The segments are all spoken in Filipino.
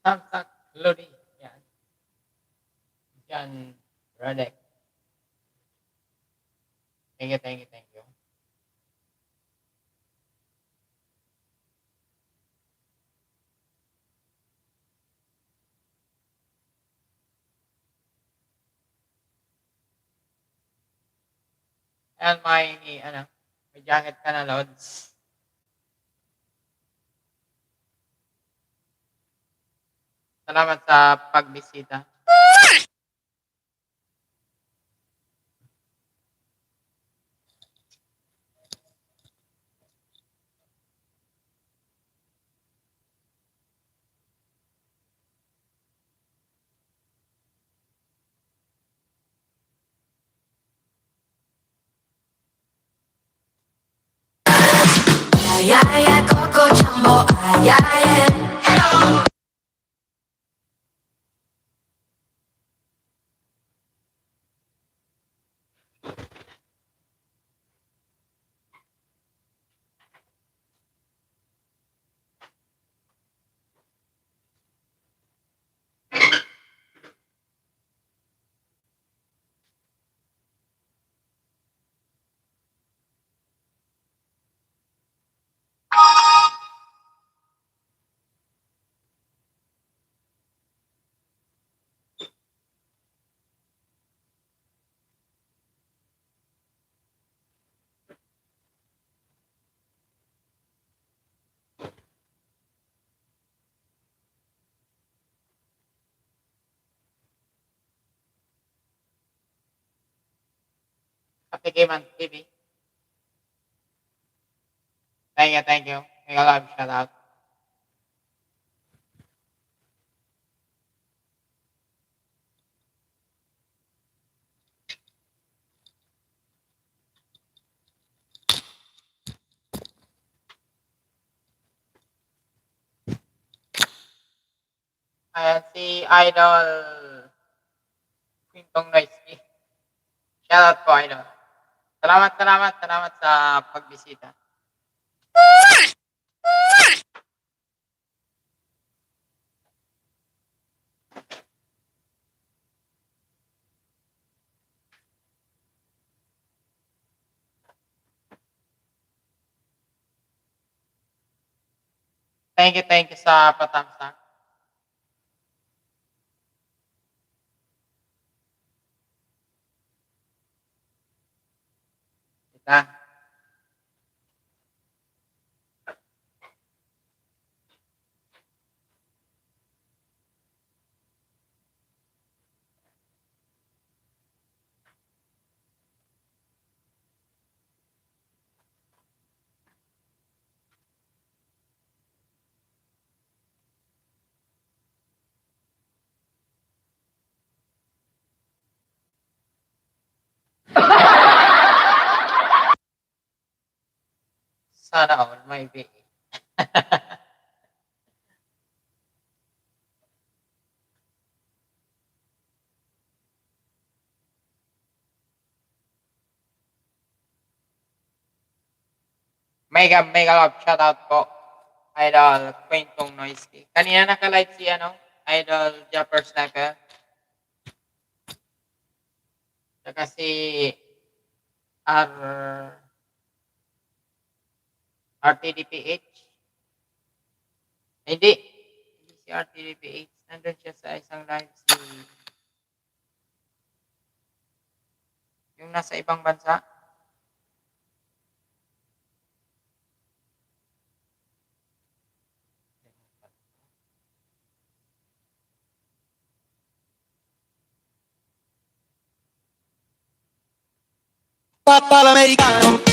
Samsak Lodi. Yan. John Radek. Thank you, thank you, thank you. And may jacket ka na, Lods. Salamat sa pagbisita. Ay, ay, ay, Coco Jumbo, ay, ay, ay. Kapikiman TV. Thank you, thank you. May love shout out. Ayan si Idol Quintong Noisky. Shout out po, Idol. Salamat sa pagbisita. Thank you sa patamsak. Kita. Sana all may be. Mega love shout out po. Idol Quintong Noisky. Kanina naka-live si Idol Japper Sniper. Saka si RTDPH. Hindi si RTDPH. Nandun siya sa isang live yung nasa ibang bansa. Papal americano.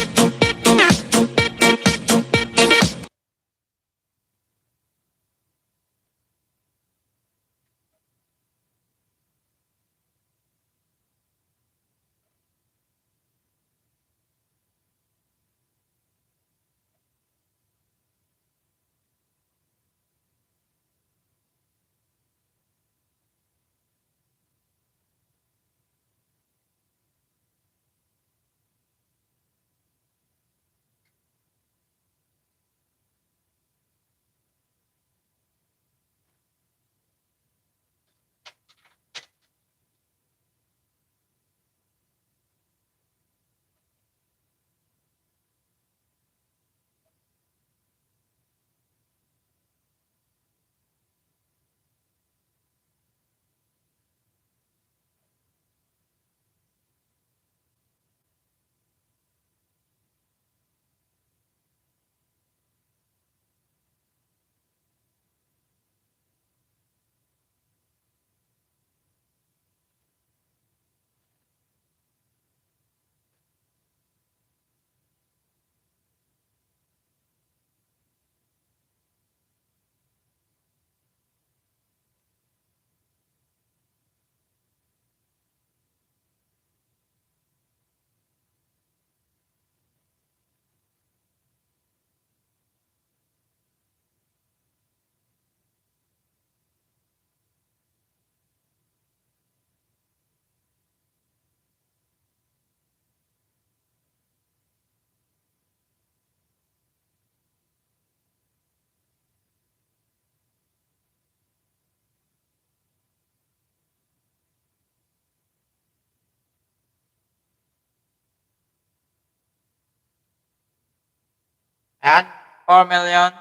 Ayan, 4 million.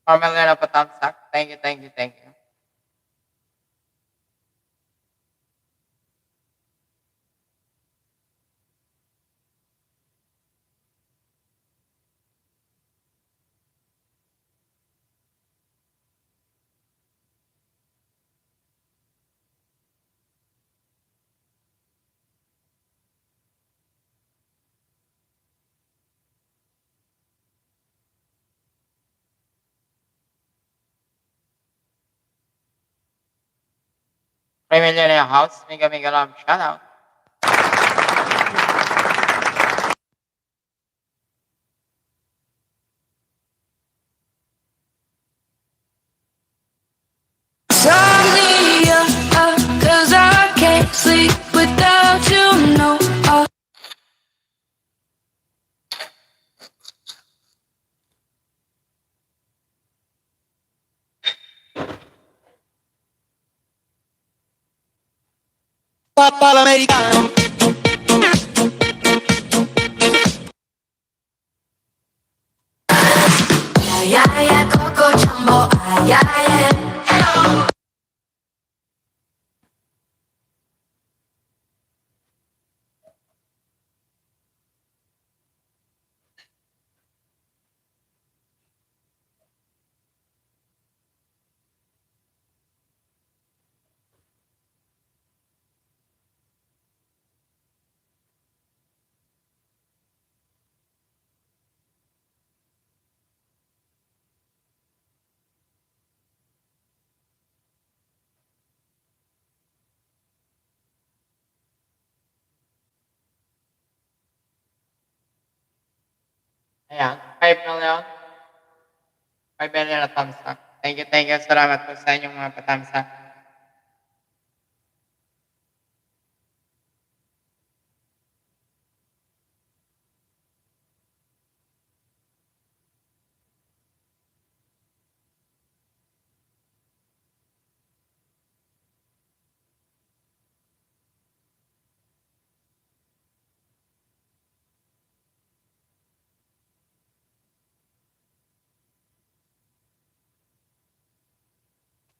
$4 million na pa-thumbs up. Thank you, thank you, thank you. $3 million na yung house. Mega mega love. Shout out. Turn me up, 'cause I can't sleep without you, no. Papal americano. Yeah, yeah, Coco Jumbo, yeah, yeah. Ayan, 5 million. 5 million na thumbs up. Thank you, thank you. Salamat po sa inyong mga pa-thumbs up.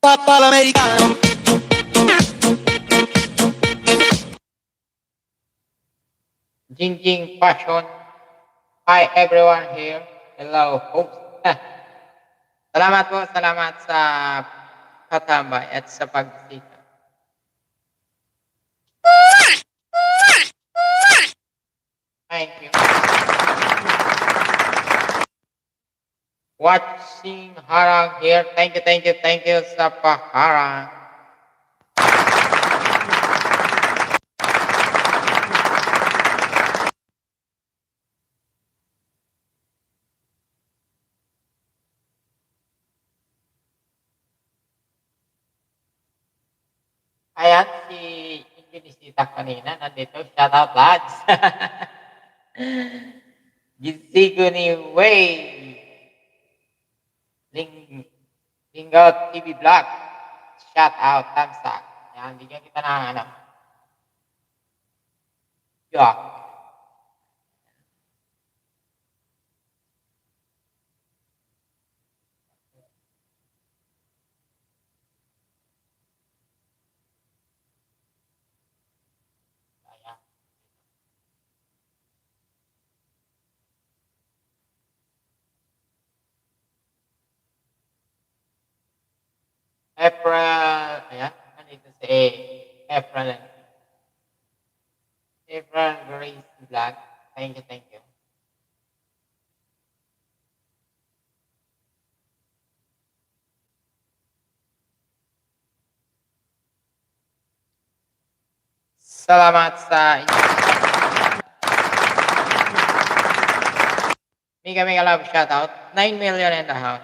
Papal americano. Jingjing Passion. Hi everyone here. Hello folks. Salamat po, salamat sa katambay at sa pagbisita. Thank you. Watching Harang here. Thank you, thank you, thank you sa paharang. Ayan, si Indonesia kanina, nandito. Shout out, lads. Gisigo ni Way. Linggo TV Vlog. Shout out, thumbs up. Yan, bigyan kita ng ano. Yuck. Ayan. April, ayan, nandito si April. April Grace Vlog. Thank you, thank you. Salamat sa inyo. Mega mega love shout out. 9 million in the house.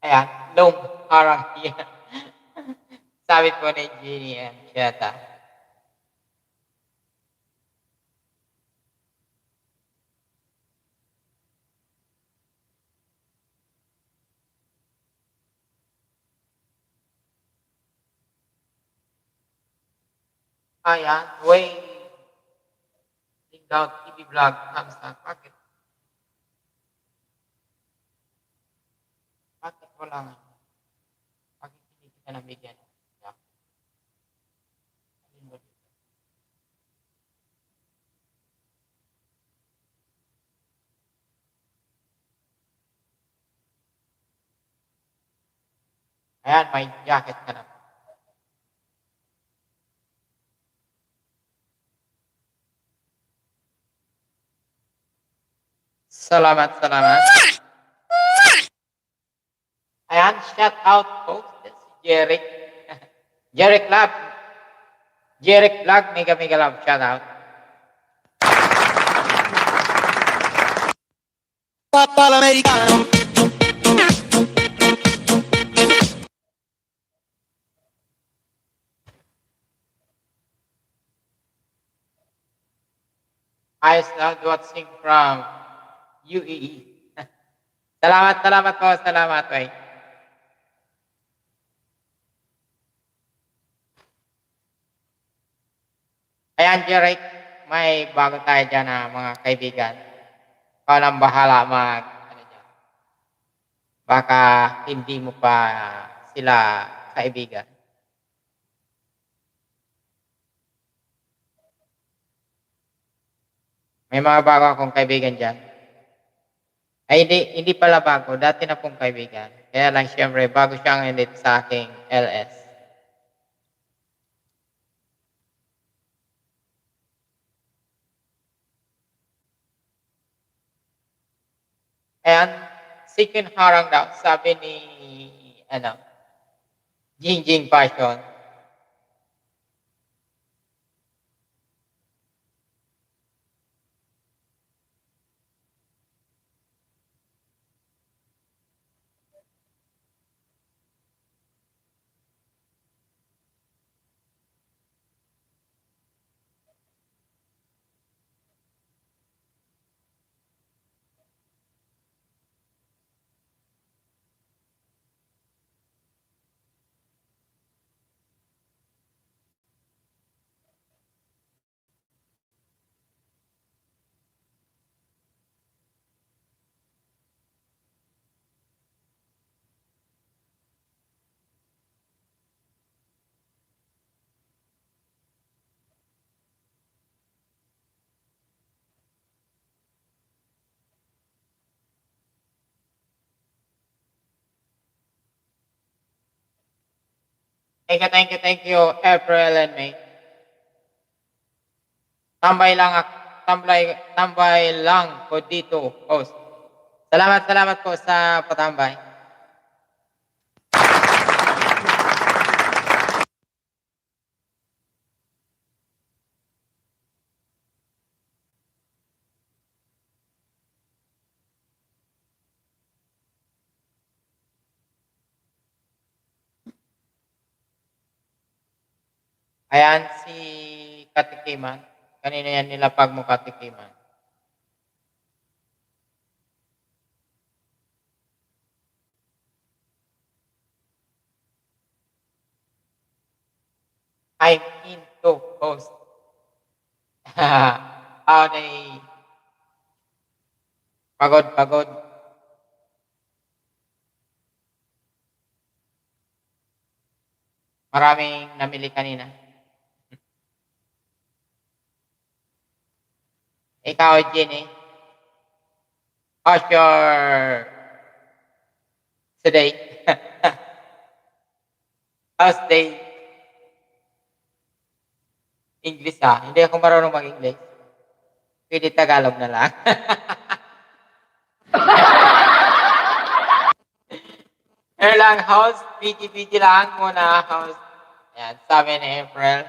Ayan, long harang yan. Sabi po ni Jenny and Cheta. Ayan, way link out TV vlog thumbs up. Bakit wala nga? Bakit hindi kita nabigyan? Yeah. Alin ba dito? Ayan, may jacket ka na. Salamat, salamat. Ayan, shout out po. Si Jeric. Jeric Love. Jeric Vlog, mega mega love, shout out. Papa l'americano. I start watching from UAE. Salamat, salamat po, salamat po. Ayan, Jeric, may bago tayo dyan na mga kaibigan. Ikaw lang bahala ano dyan. Baka hindi mo pa sila kaibigan. May mga bago akong kaibigan dyan. Ay, hindi pala bago. Dati na pong kaibigan. Kaya lang, syempre, bago siyang edit sa aking LS. Ayan, second harang daw, sabi ni, Jingjing Passion. Thank you, April and May. Tambay lang po dito, host. Salamat po sa patambay. Ayan, si Katikiman. Kanina yan nilapag mo, Katikiman. I'm into host. Day. Pagod. Maraming namili kanina. Ikaw, Jenny. How's your today? How's day? English Hindi ako marunong mag-English. Pwede Tagalog na lang. Lang, house. PG lang muna, house. Ayan, sabi ni April.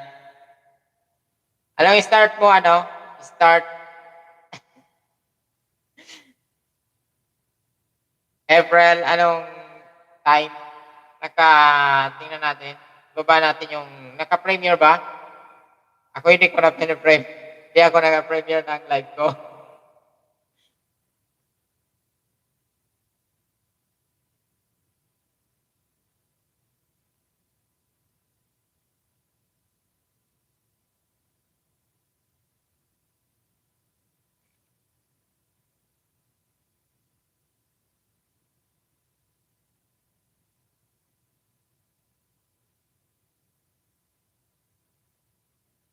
Anong start mo, Start. April, anong time? Tingnan natin. Baba natin yung, naka-premiere ba? Ako hindi ko na pin-frame. Hindi ako naka-premiere ng live ko.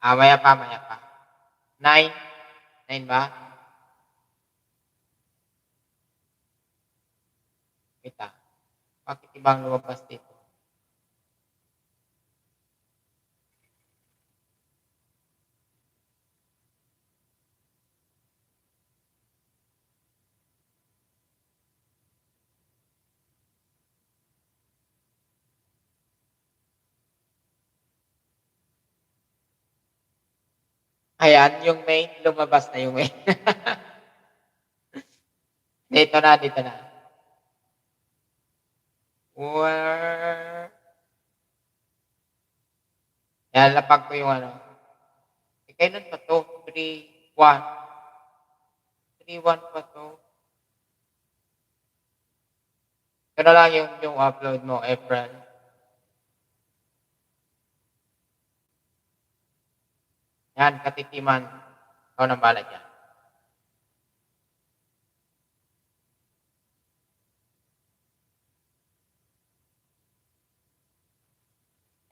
Maya pa, maya pa. 9. 9 ba? Kita. Bakit ibang lumabas dito? Ayan, yung main, lumabas na yung main. Dito na, dito na. Where? Yan, lapag ko yung ano. Kailan pa to? 3-1. 3-1 pa to. Ito na lang yung upload mo, April. Yan, katitiman. Ikaw nang bala dyan.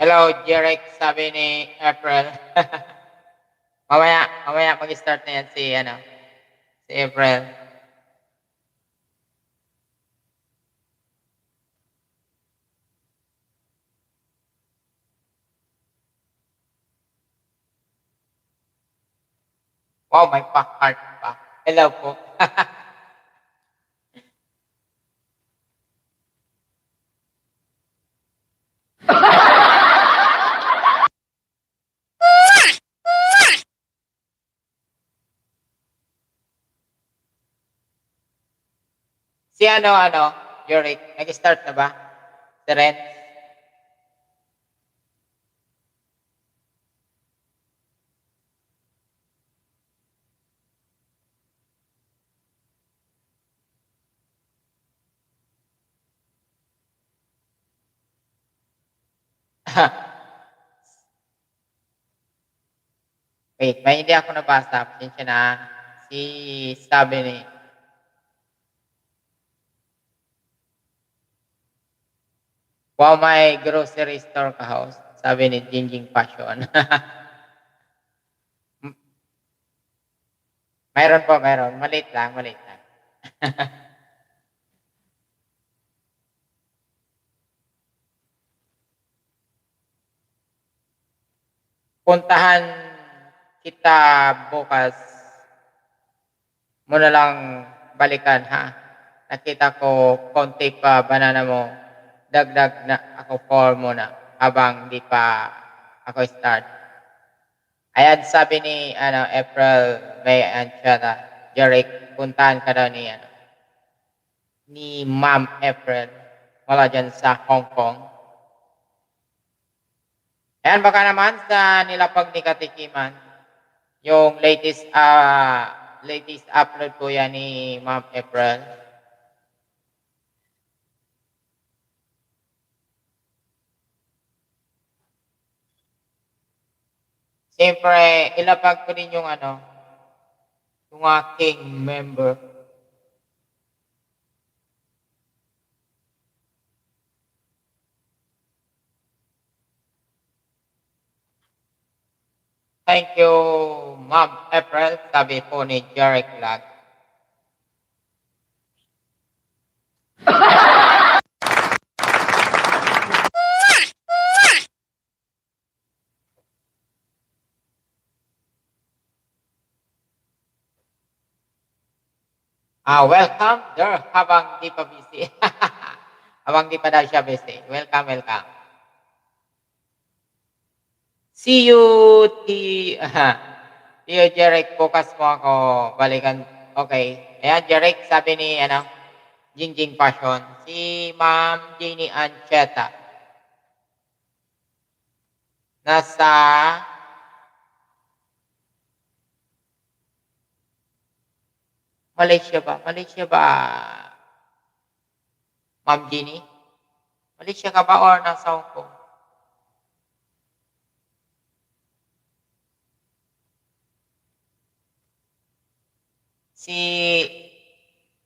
Hello, Jeric, sabi ni April. mamaya mag-start na yan si April. Wow, may pa-heart pa. Hello po. Si Jeric, nag-start na ba? Si Ren? Wait, may hindi ako nabasa. Pasensya na. Si sabi ni wow, may grocery store ka house. Sabi ni Jinjing Passion. Mayroon po, mayroon. Maliit lang, maliit lang. Puntahan kita bukas. Mo na lang balikan, ha? Nakita ko konti pa banana mo. Dagdag na ako 4 muna habang di pa ako start. Ayan, sabi ni April May Anchata, Jeric, puntahan ka daw ni Ma'am April. Wala dyan sa Hong Kong. Ayan, baka naman sa nilapag ni Katikiman, yung latest upload po yan ni Ma'am April. Siyempre, ilapag ko din yung yung aking member. Thank you, Ma'am April, sabi po ni Jeric Lag. Welcome there habang di pa busy. Habang di pa daw siya busy. Welcome, welcome. See you, Tio Jeric, bukas mo ako balikan. Okay. Ayan, Jeric, sabi ni Jingjing Passion. Si Ma'am Jenny Ancheta. Nasa Malaysia ba? Malaysia ba? Ma'am Jenny? Malaysia ka ba or nasa Hong Kong?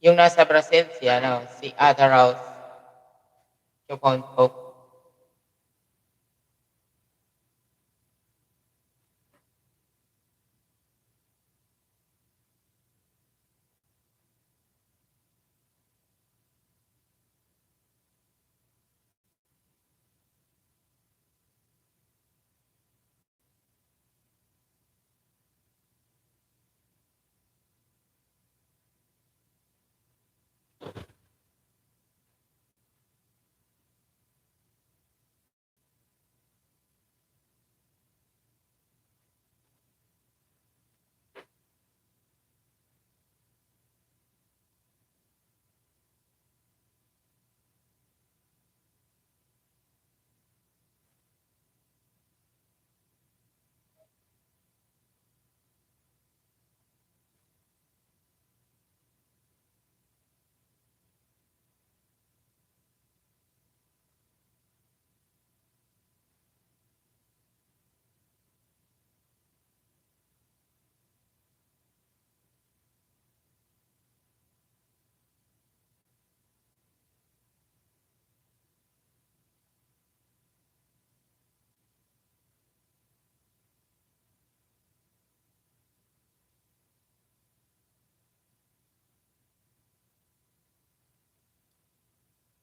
Yung nasa Brazil, si Ada Rose. Chukontok.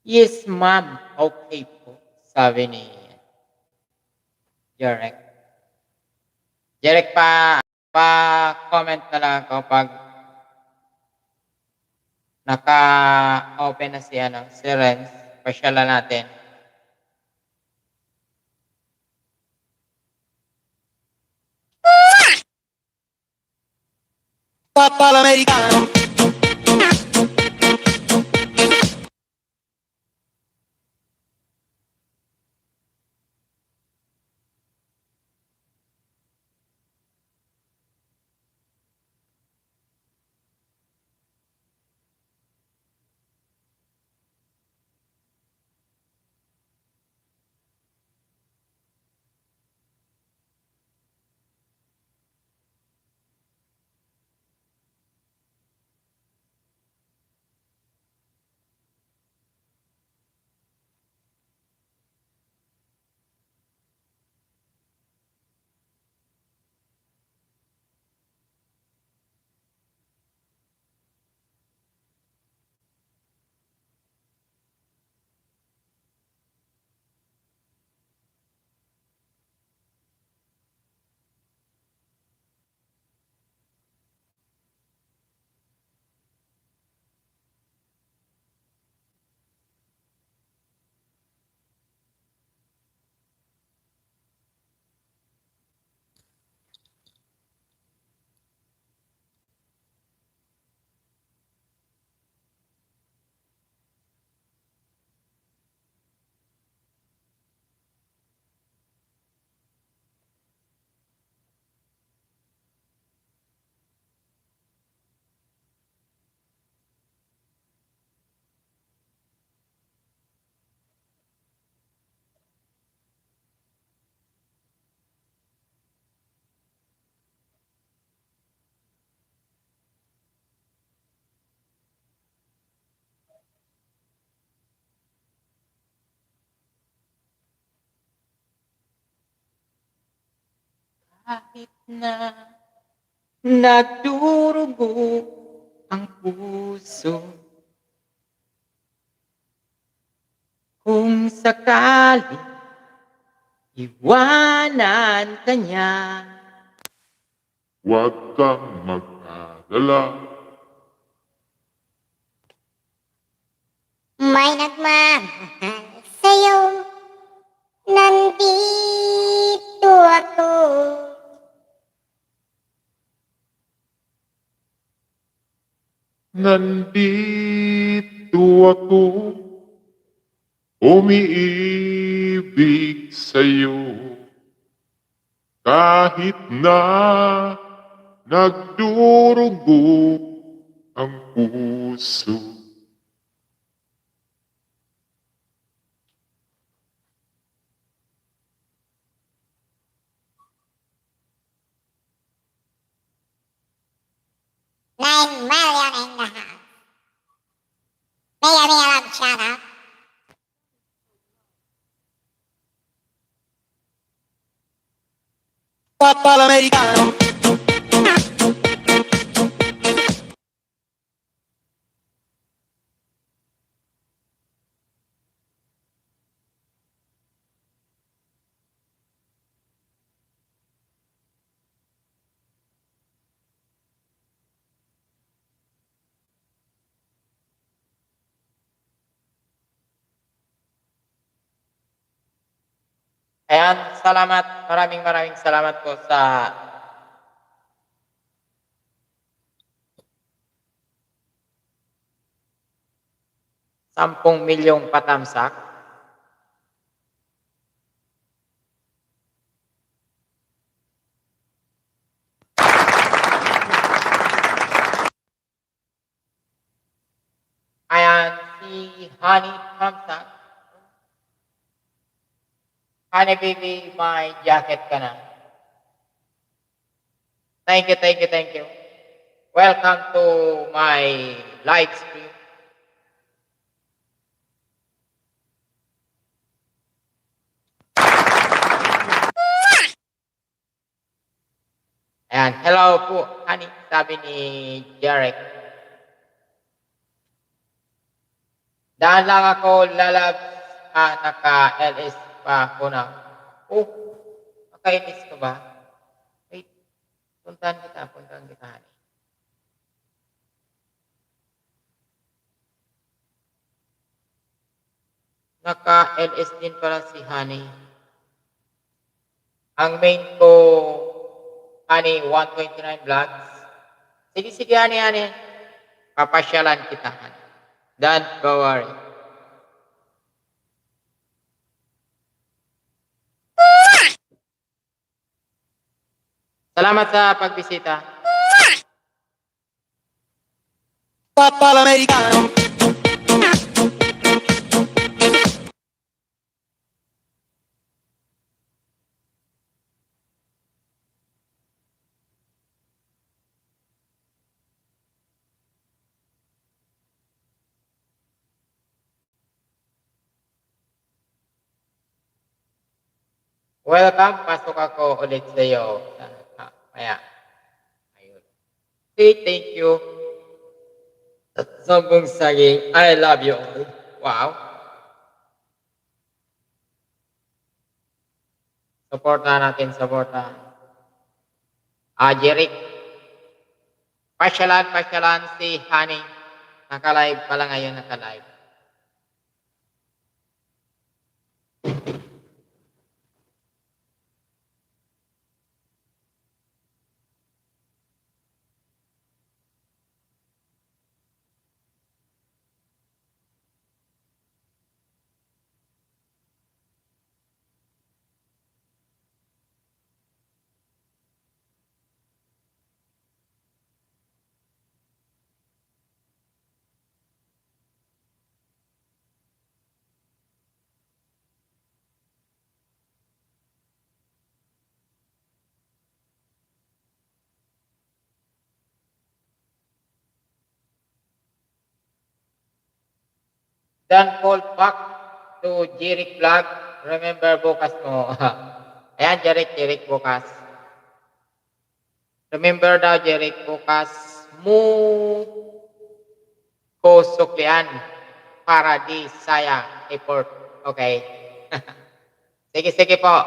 Yes, ma'am. Okay po. Sabi ni Jarek. Jarek, pa-comment na lang ako pag naka-open na siya ng si Renz. Pasyalan natin. Papa l'americano. Kahit na nagdurugo ang puso, kung sakali iwanan ka niya, Huwag kang mag-alala. May nagmamahal sa'yo, nandito ako. Nandito ako, umiibig sa'yo. Kahit na nagdurugo ang puso. $9 million in the house. Mega love shout out. Papa l'americano. ayan, salamat. Maraming salamat po sa 10 milyong patamsak. Ayan, si Honey Tamsak. Honey baby, may jacket ka na. Thank you. Welcome to my live stream. Ayan, hello po, honey, sabi ni Jarek. Daan lang ako lalab, naka-LS pa ako na. Oh, naka-LS ka ba? Wait, puntahan kita, honey. Naka-LS din pala si Honey. Ang main ko, Honey, 129 vlogs. Sige, Honey. Papasyalan kita, Honey. Don't go worry. Salamat sa pagbisita. Papa l'americano. Welcome, pasok ako ulit sa iyo. Maya. Ayun. Say thank you. Sombong saging, I love you all. Wow. Supportahan natin. Jeric. Pasyalan si Honey. Naka-live pala ngayon, naka-live. Then call back to Jeric Vlog. Remember bukas mo. Ayan, Jeric bukas. Remember daw, Jeric, bukas mo ko suklian para di sayang effort. Okay. Sige po.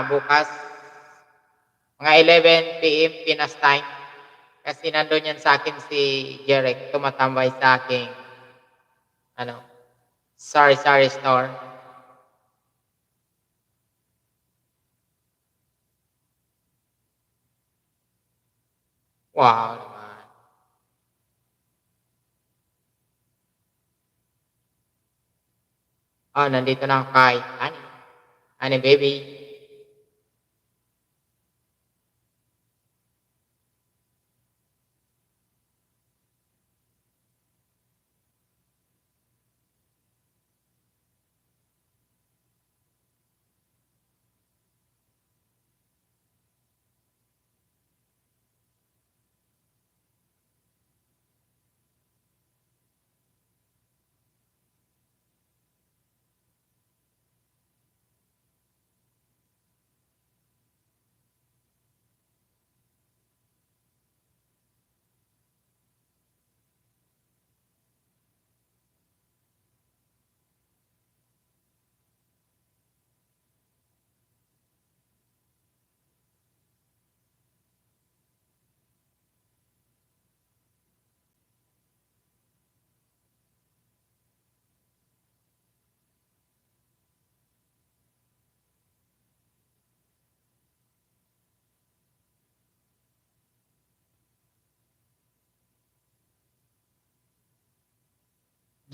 Bukas, mga 11 p.m. Pinas time. Kasi nandun yan sa akin si Jeric, tumatambay sa aking sorry store. Wow naman. Nandito na ako kay Honey baby.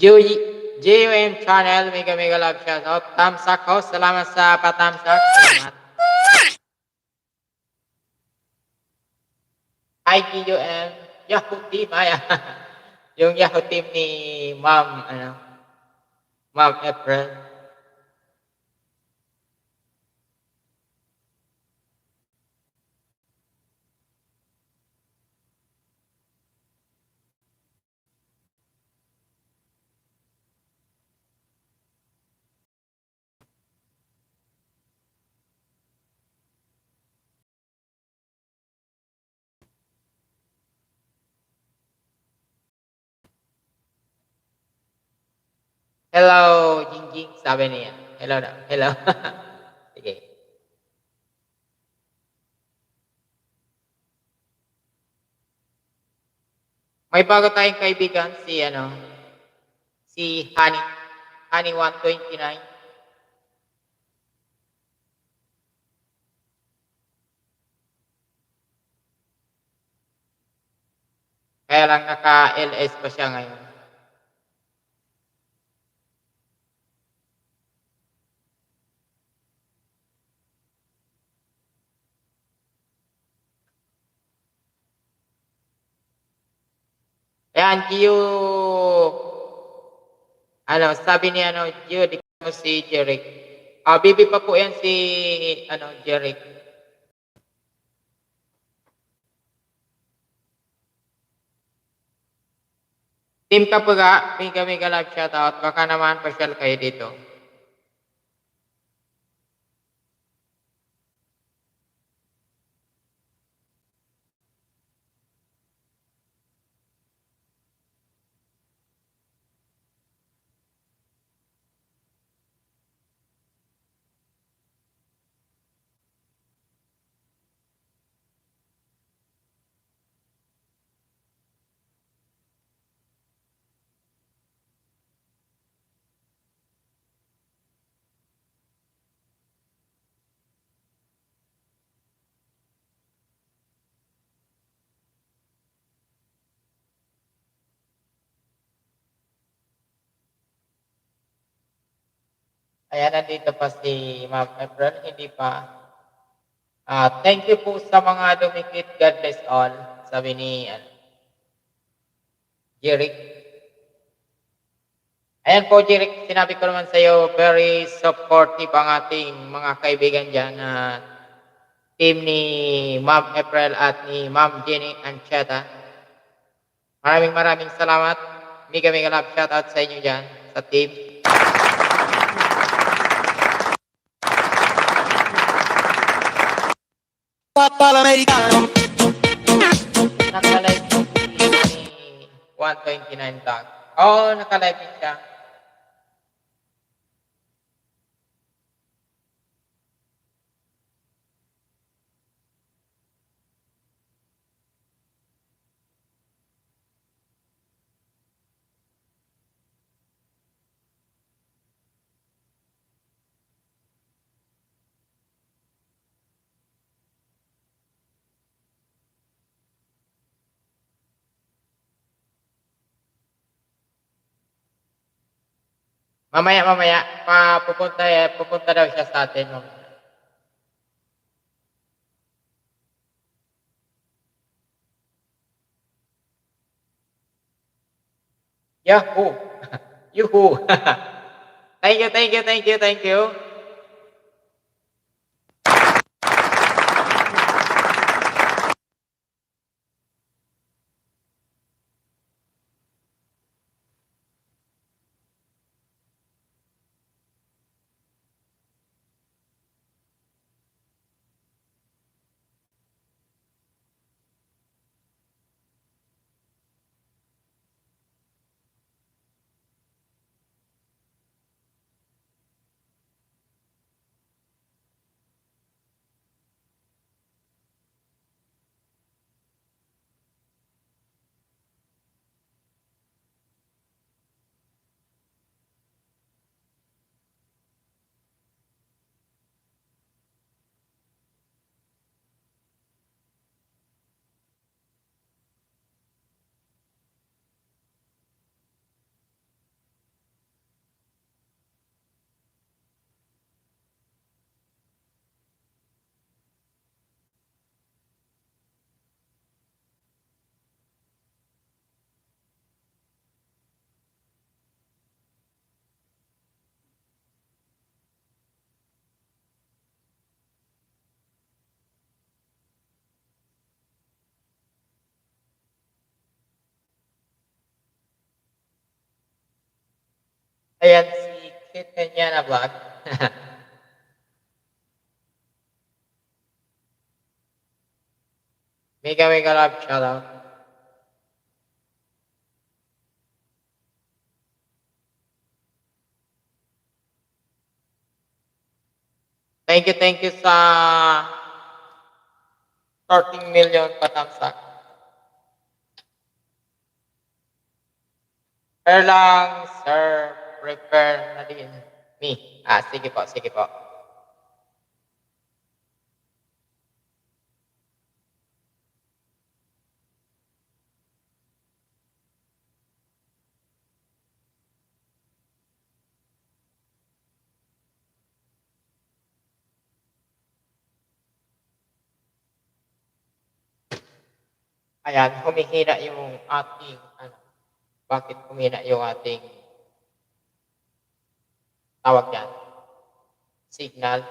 JUM channel, mega love shout out. Tamsak ho, salamat sa patamsak. Salamat. Hi GUM, Yahoo Team, yung Yahoo Team ni Ma'am April. Hello, Jingjing, sabi niya. Hello daw. Hello. Sige. May bago tayong kaibigan, si Honey 129. Kaya lang naka-LS pa siya ngayon. Ayan, Gio. Sabi ni Gio, di mo si Jeric. Bibi pa po yan si, Jeric. Team Kapaga, mega live shoutout. Baka naman pasyal kayo dito. Ayan, nandito pa si Ma'am April. Hindi pa. Thank you po sa mga dumikit. God bless all. Sabi ni Jeric. Ayan po, Jeric. Sinabi ko naman sa iyo, very supportive ang ating mga kaibigan dyan. Team ni Ma'am April at ni Ma'am Jenny Ancheta. Maraming salamat. Mega love shoutout sa inyo dyan, sa team. Papalamericano. Naka-live si 129 tag. Oo, naka-live din siya. Mamaya, pupunta daw siya sa atin. Mamaya. Yahoo! Yuhu! Thank you. Ayan, si Kit kanya na vlog. mega love shoutout. Thank you sa 13 million patamsak. Prepare lang, sir. Prepare na din. Me. Sige po, sige po. Ayan, humihina yung ating, bakit humina yung ating tawag yan? Signal.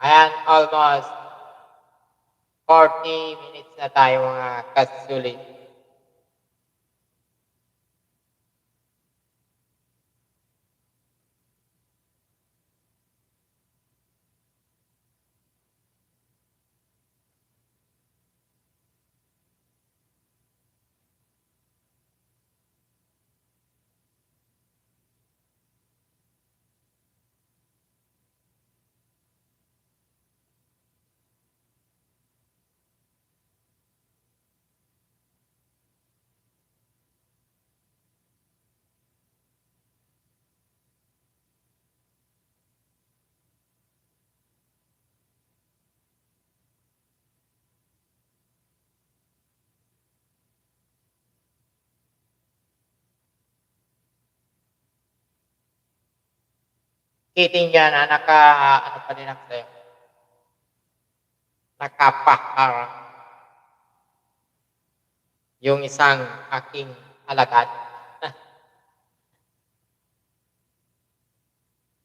Ayan, almost 40 minutes na tayo mga kasulit. Kiting yan na ano pa din ako sa'yo? Nakapahar. Yung isang aking alagad.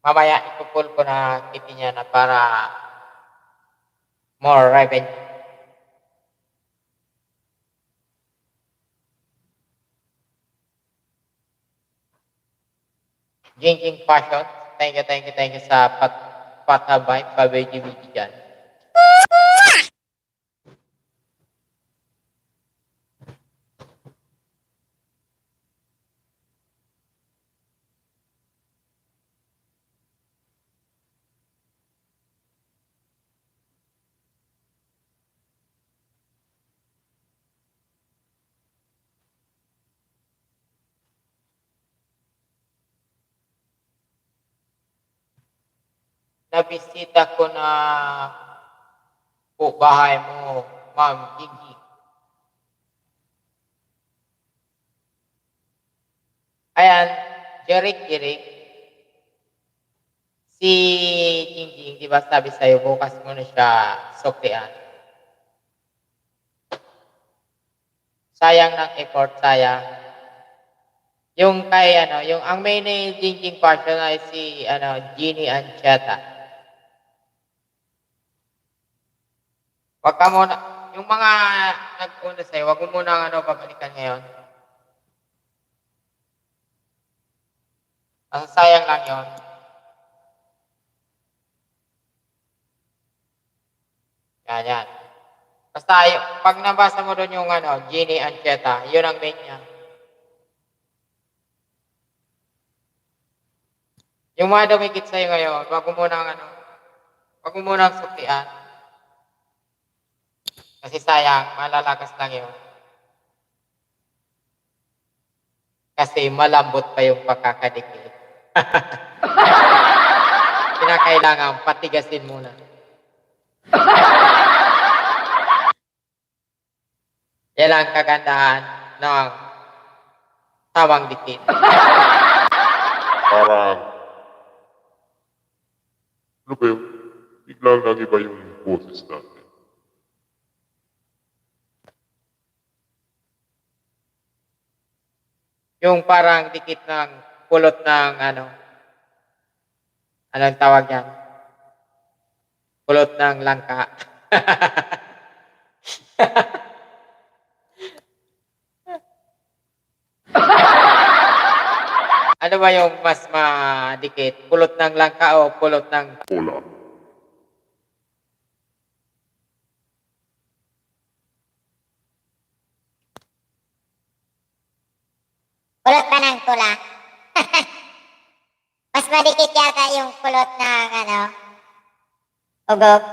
Mamaya ipupul ko na kiting niya na para more revenue. Jingjing Fashion. Thank you sa patabay, pabay-DVD dyan. Nabisita ko na po bahay mo, Ma'am Gigi. Ayan, Jerik. Si Jingjing, di ba sabi sa'yo, bukas mo na siya suklian. Sayang ng effort, sayang. Yung kay, yung ang main ni Jingjing Fashion ay si, Jeannie Ancheta. Wag ka muna, yung mga nag-una sa'yo, wag mo muna babalikan ngayon. Sayang lang yun. Yan. Basta, pag nabasa mo doon yung Jeannie Ancheta, yun ang main niya. Yung mga dumikit sa'yo ngayon, wag mo munang suklian. Kasi sayang, malalakas lang yun. Kasi malambot pa yung pagkakadikit. Kinakailangan patigasin muna. Yan ang kagandahan ng tamang dikit. Parang, ano ba yun? Biglang nag-iba yung boses natin. Yung parang dikit ng pulot ng anong tawag yan? Pulot ng langka. Ano ba yung mas madikit? Pulot ng langka o pulot ng... Hola. tarantula. Mas madikit yata yung kulot ng ugog.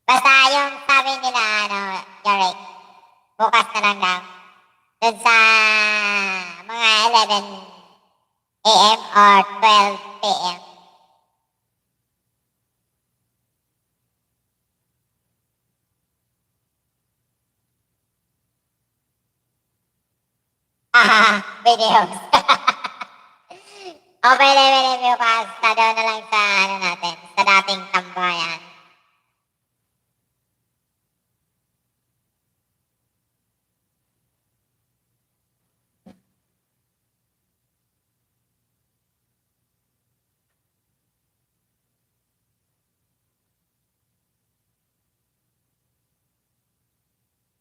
Basta yung sabi nila, Jarek, bukas na lang daw. Dun sa mga 11 a.m. or 12 p.m. Videos. O pwede bukas, daw na lang sa natin, sa dating tambayan.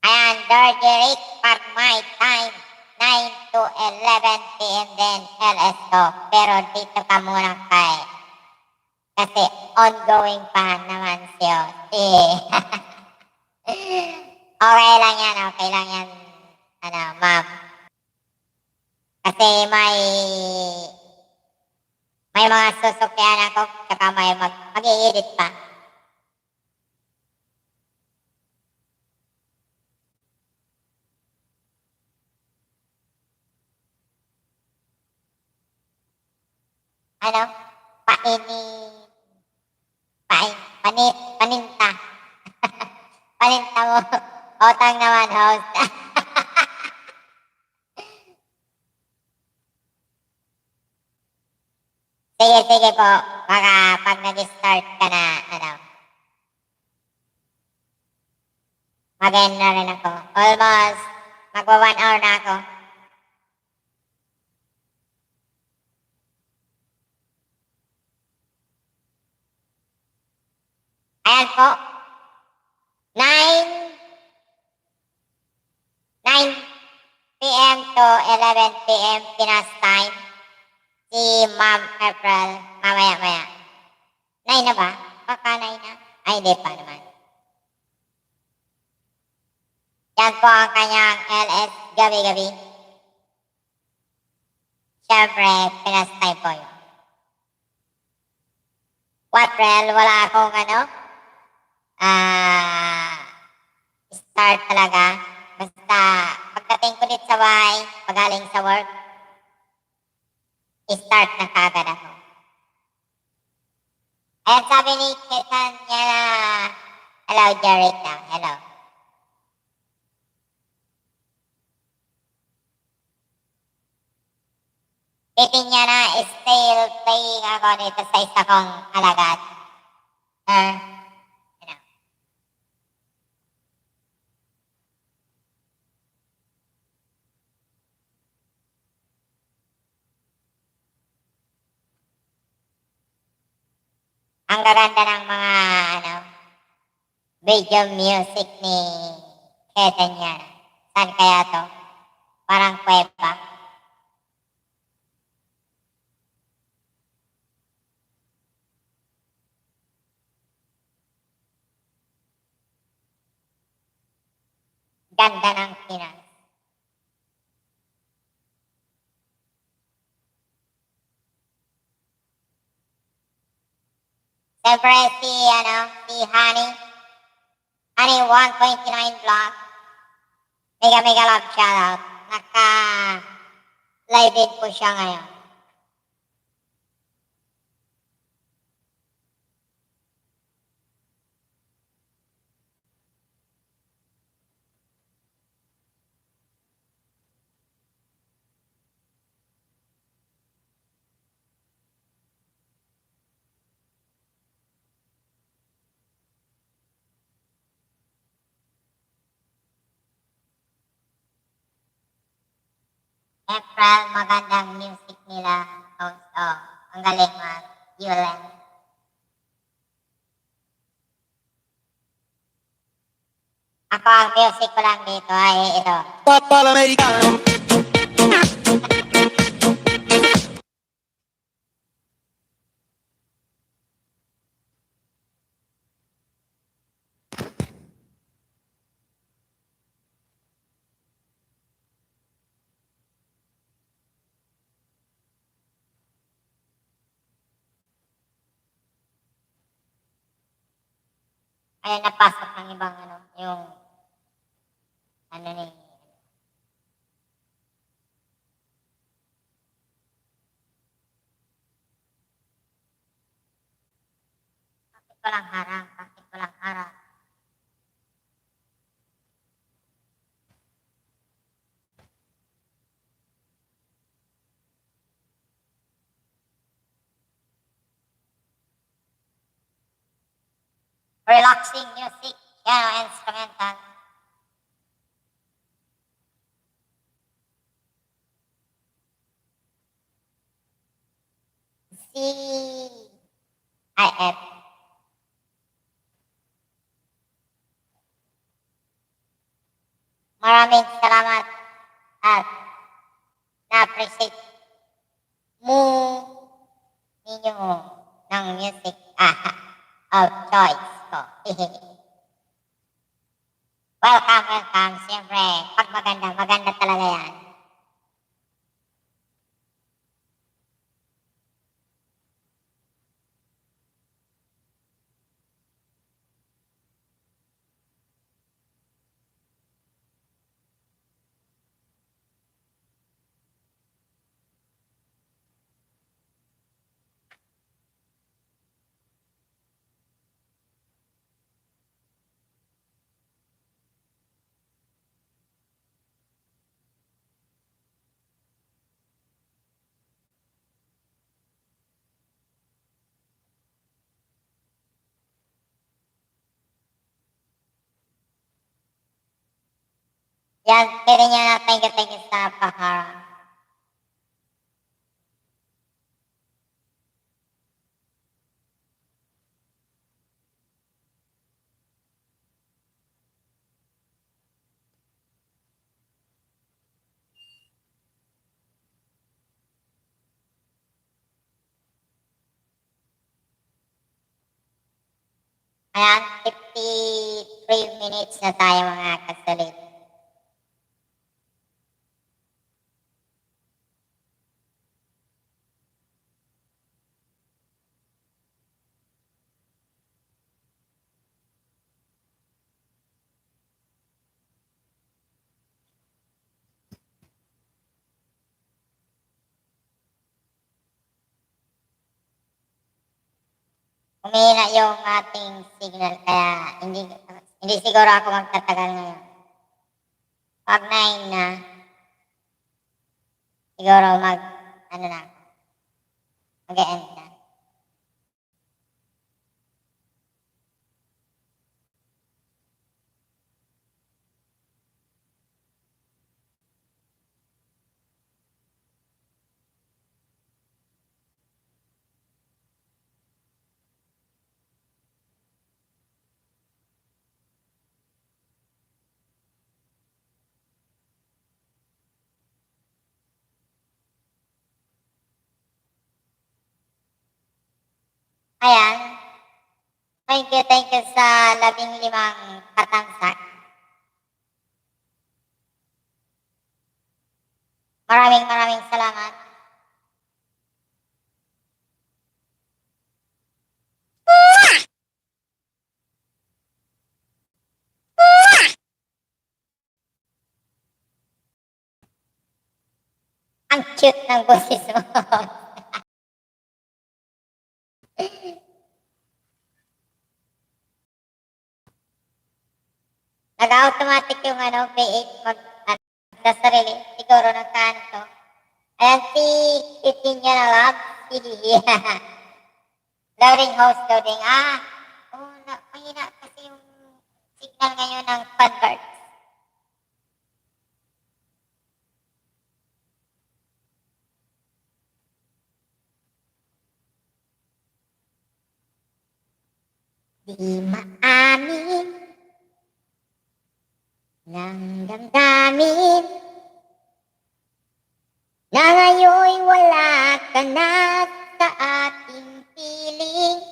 Ayan, George pag my time, 9 to 11 p.m. din, LS ko. Pero dito ka muna kasi ongoing pa naman siya. Okay lang yan, ma'am. Kasi may mga susukyan ako, tsaka may mag-i-edit pa. Paninta. Paninta mo. Otang naman, host. Sige po. Baka pag nag-start ka na, mag-end na rin ako. Almost, magwa 1 hour na ako. Ayan po. 9 p.m. to 11 p.m. Pinas time. Si Ma'am April, mamaya. 9 na ba? Baka 9 na? Ay, hindi pa naman. Yan po ang kanyang LS gabi-gabi. Siyempre, Pinas time po yun. April, wala akong start talaga. Basta, pagdating ko dito sa bahay, pagaling sa work, start na kagad ako. Ayan sabi ni Ketan niya na, hello Jared na, hello. Titing niya na, still playing ako dito sa isa kong alagad. Ang gaganda ng mga video music ni Ketan niya. Saan kaya to? Parang Cueva. Ganda ng Pinas. Siyempre si Honey. Honey 129 vlog. Mega love shoutout. Naka-live din po siya ngayon. April, magandang music nila. Ang galing mag-Yulen. Ako ang music ko lang dito ay ito. Papal americano. Ayan, napasok ng ibang ano, yung ano ni bakit walang harang? Bakit walang harang? Relaxing music, piano instrumental. CIF. Maraming salamat at na-appreciate mo ninyo ng music of choice ko. Welcome, welcome. Siyempre, pag maganda, maganda talaga yan. Yan, pwede nyo na thank you sa paharang. Ayan, 53 minutes na tayo mga kasulit. Umihina yung ating signal kaya hindi siguro ako magtatagal ngayon. Pag 9 na, siguro mag-end na. Ayan, thank you sa 15 katamsak. Maraming salamat. Ang cute ng boses mo. Nag-automatic yung V8 sa sarili. Siguro nagkaano. Ayan si Pipinya na lab. Loading host, loading. Mahina kasi yung signal ngayon ng convert. Di maamin ng damdamin na ngayon'y wala ka na sa ating piling.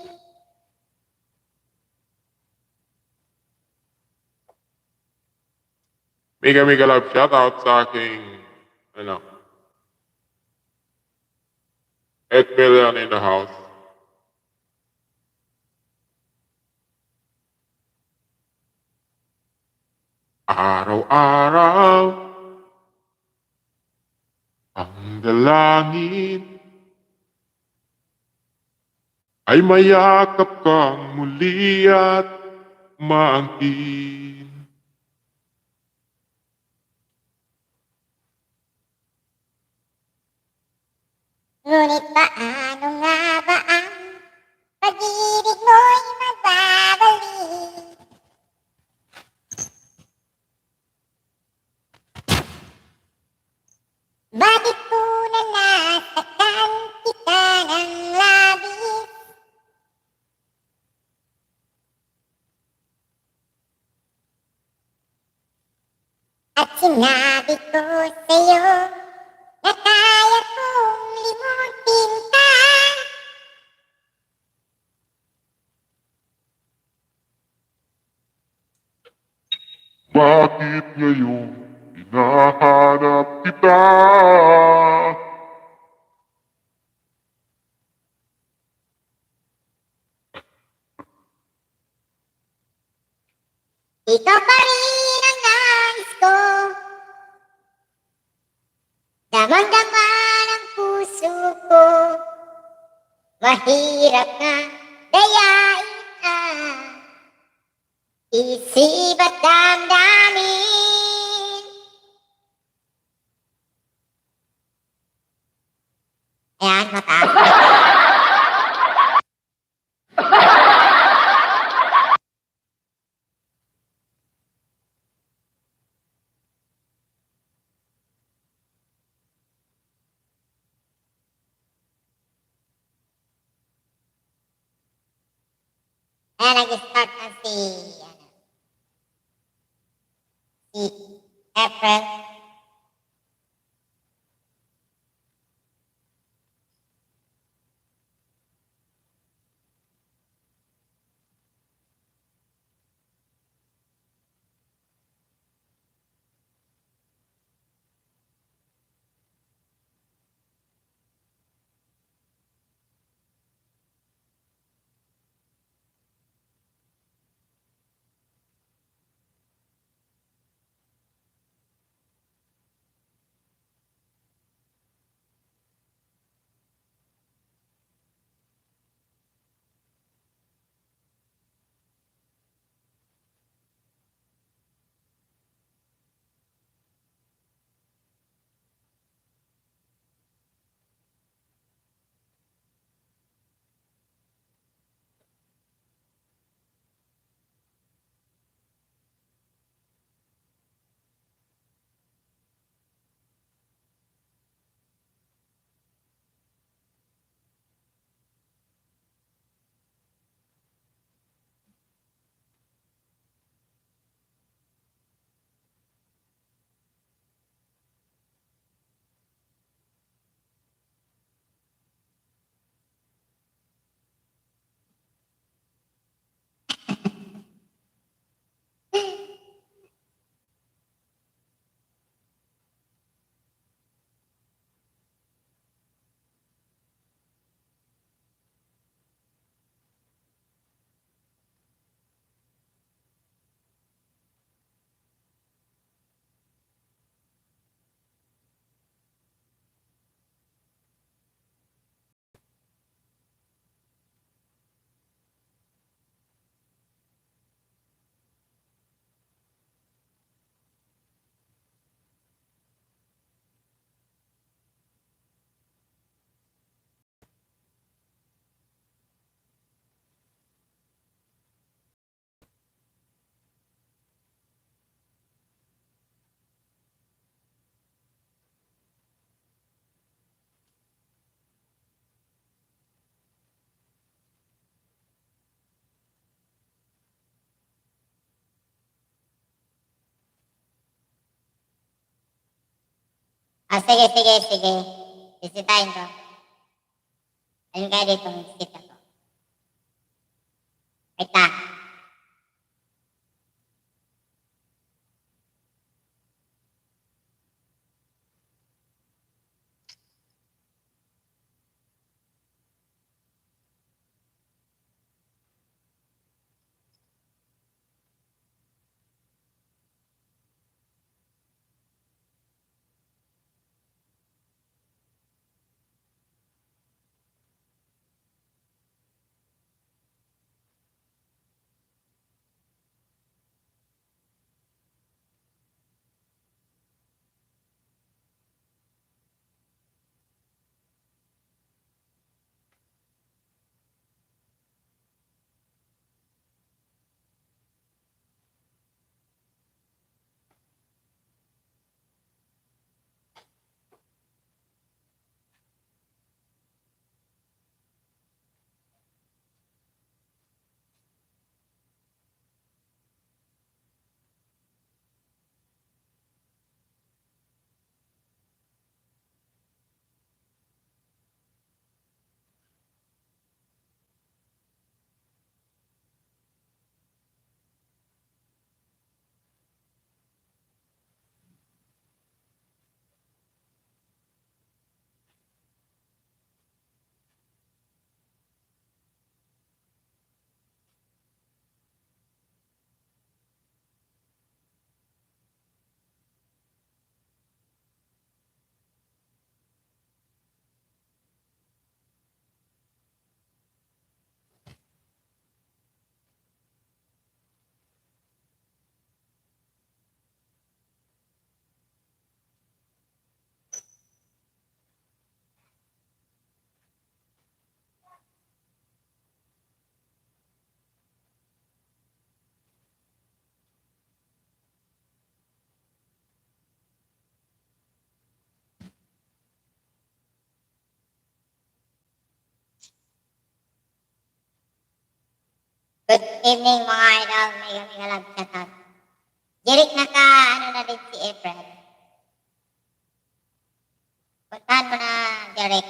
Mega love shoutout sa aking, 8 million in the house. Araw-araw ang dalangin ay mayakap kang muli at maangkin. Ngunit paano nga ba ang pag-ibig mo'y magbabalik? Bakit po nasaktan kita ng labis? At sinabi ko sa'yo na kaya kong limutin ka. Bakit ngayon hinahanap kita? Ikaw pa rin ang nais ko. Damang-dama ng puso ko. Mahirap nga dayain ang isip at damdamin. Ayan, mataas. Ayan, nag-start na si April. Ah, sige. Bisitahin ko. Ayun kayo dito, bisita ko. Wait na. Good evening mga idol, may galag shoutout. Jeric ano na din si April. Puntahan mo na, Jeric.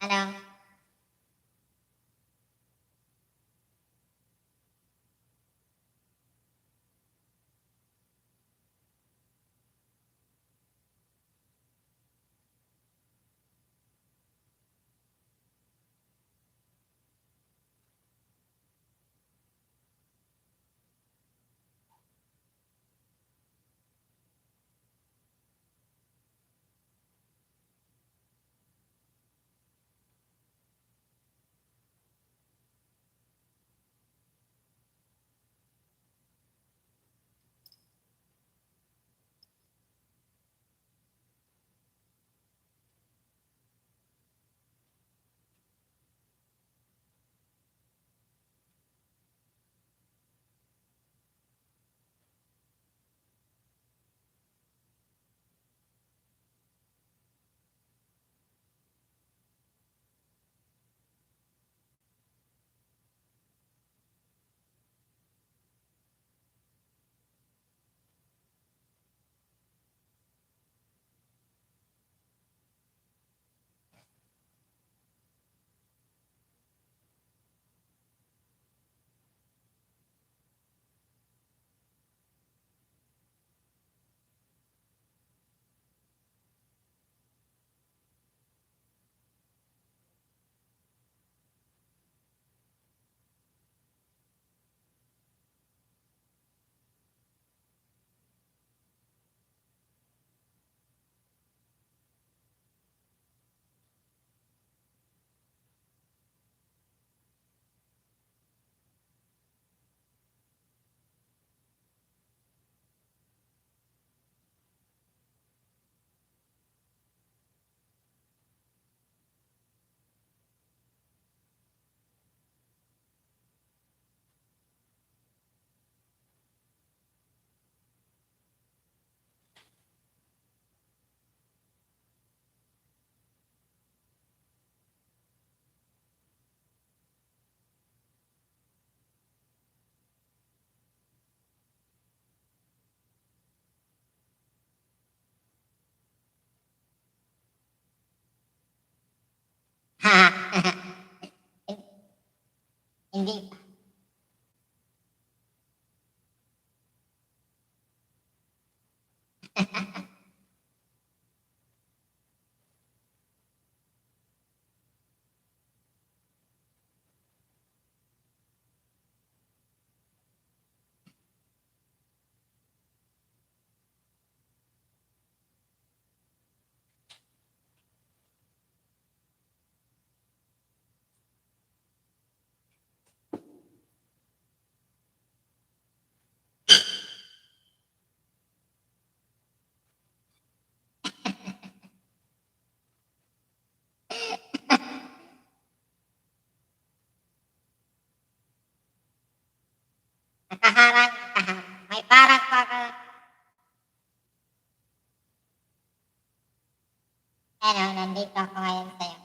Ano? Hindi pa. Nakaharang, may parang pa ka. Ano, nandito ako ngayon sa'yo.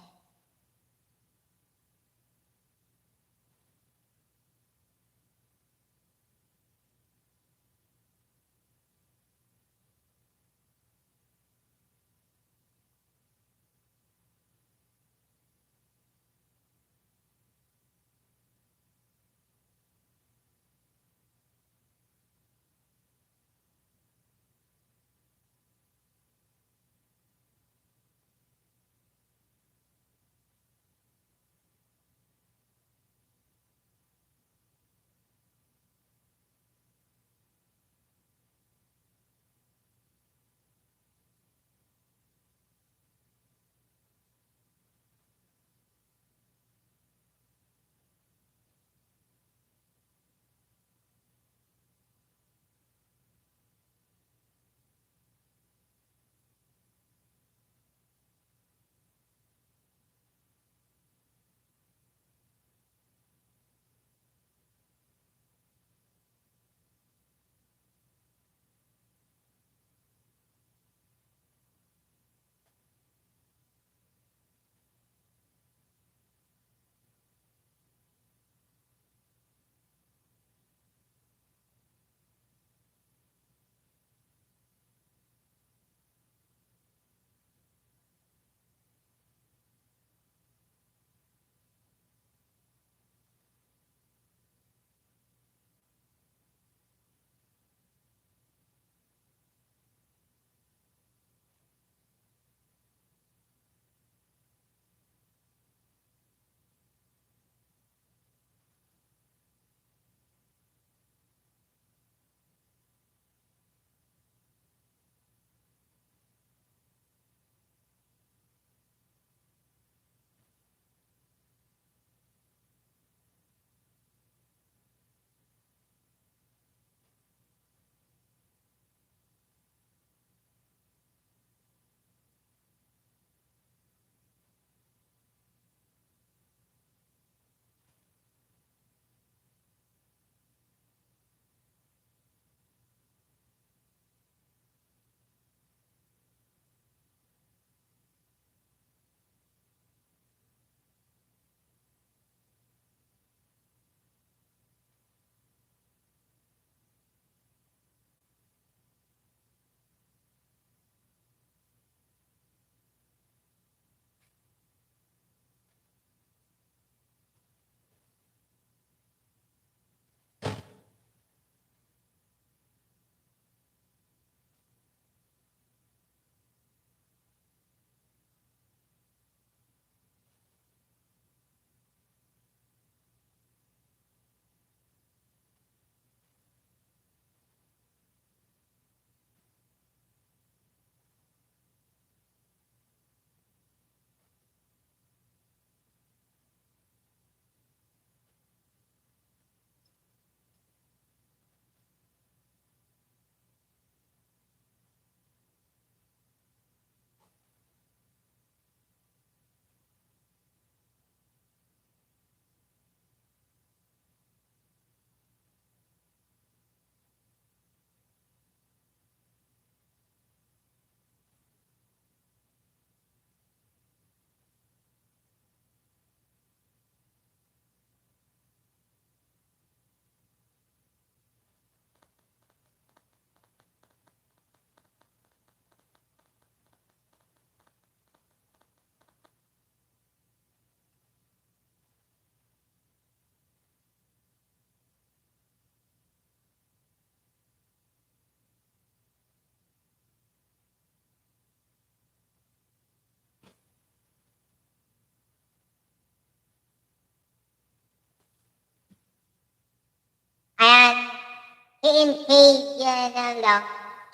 TNT channel.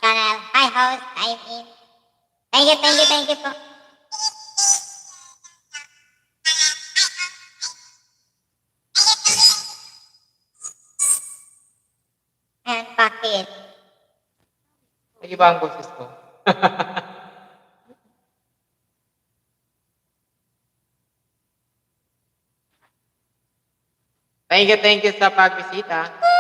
Hi host, I'm in. Thank you po. And bakit? Nag-iba ang boses ko. Thank you sa pagbisita.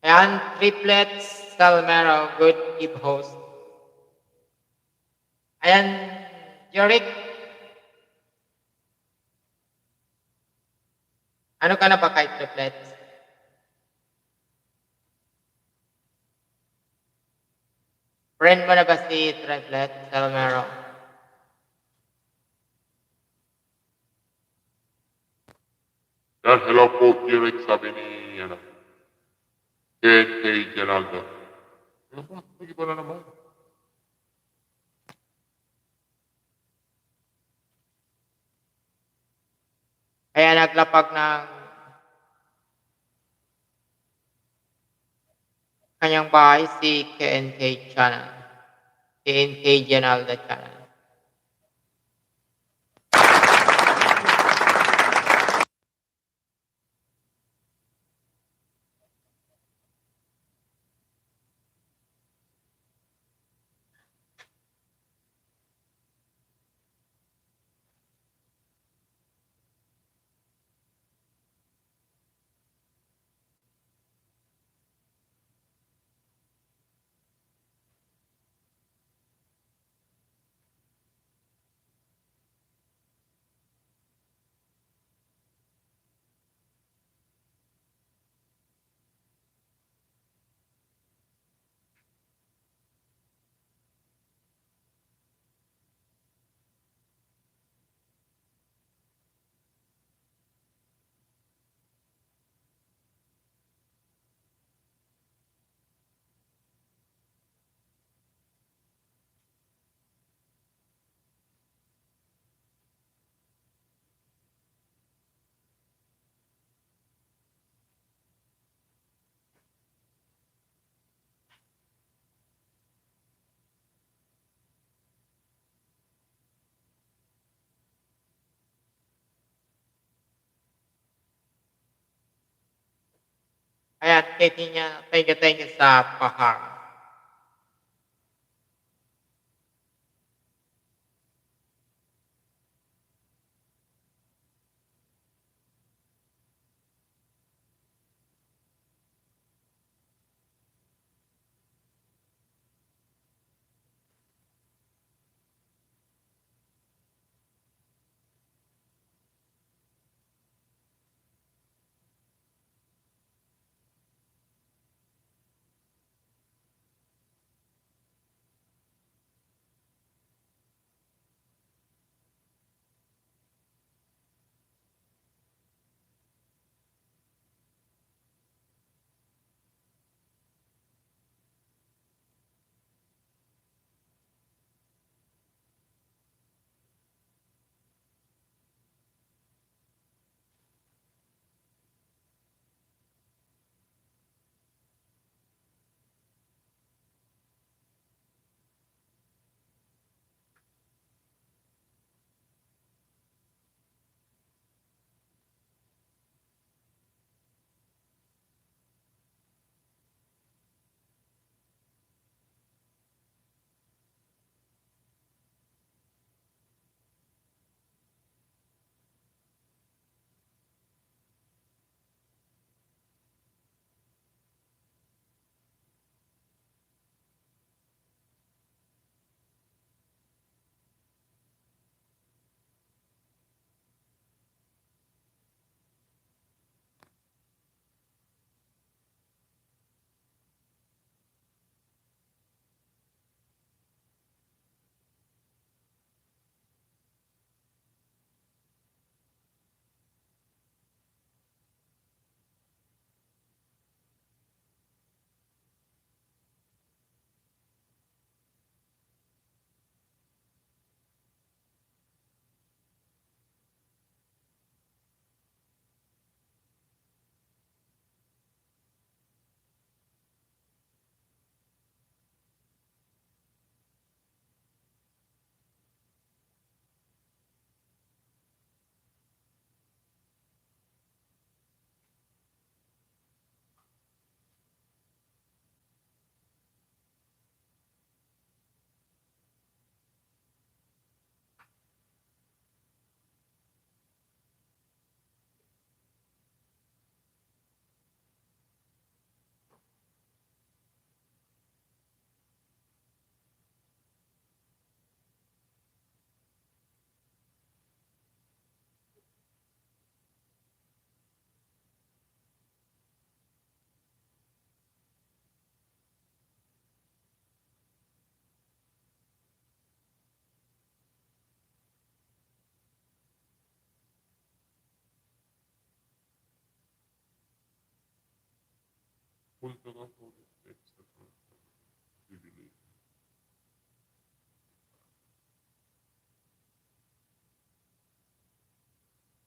Ayan, triplets, Salmero, good keep host. Ayan, Jorik. Ano ka na ba kay triplets? Friend mo na ba si triplet, Salmero? Yan, hello po, Jeric, sabi ni, TNT Geraldo. Ano ba? Nag-iba na naman. Kaya naglapag ng kanyang bahay si KNK Channel. KNK Generaldo Channel. thank you sa pahang. Punta ka po sa bibili.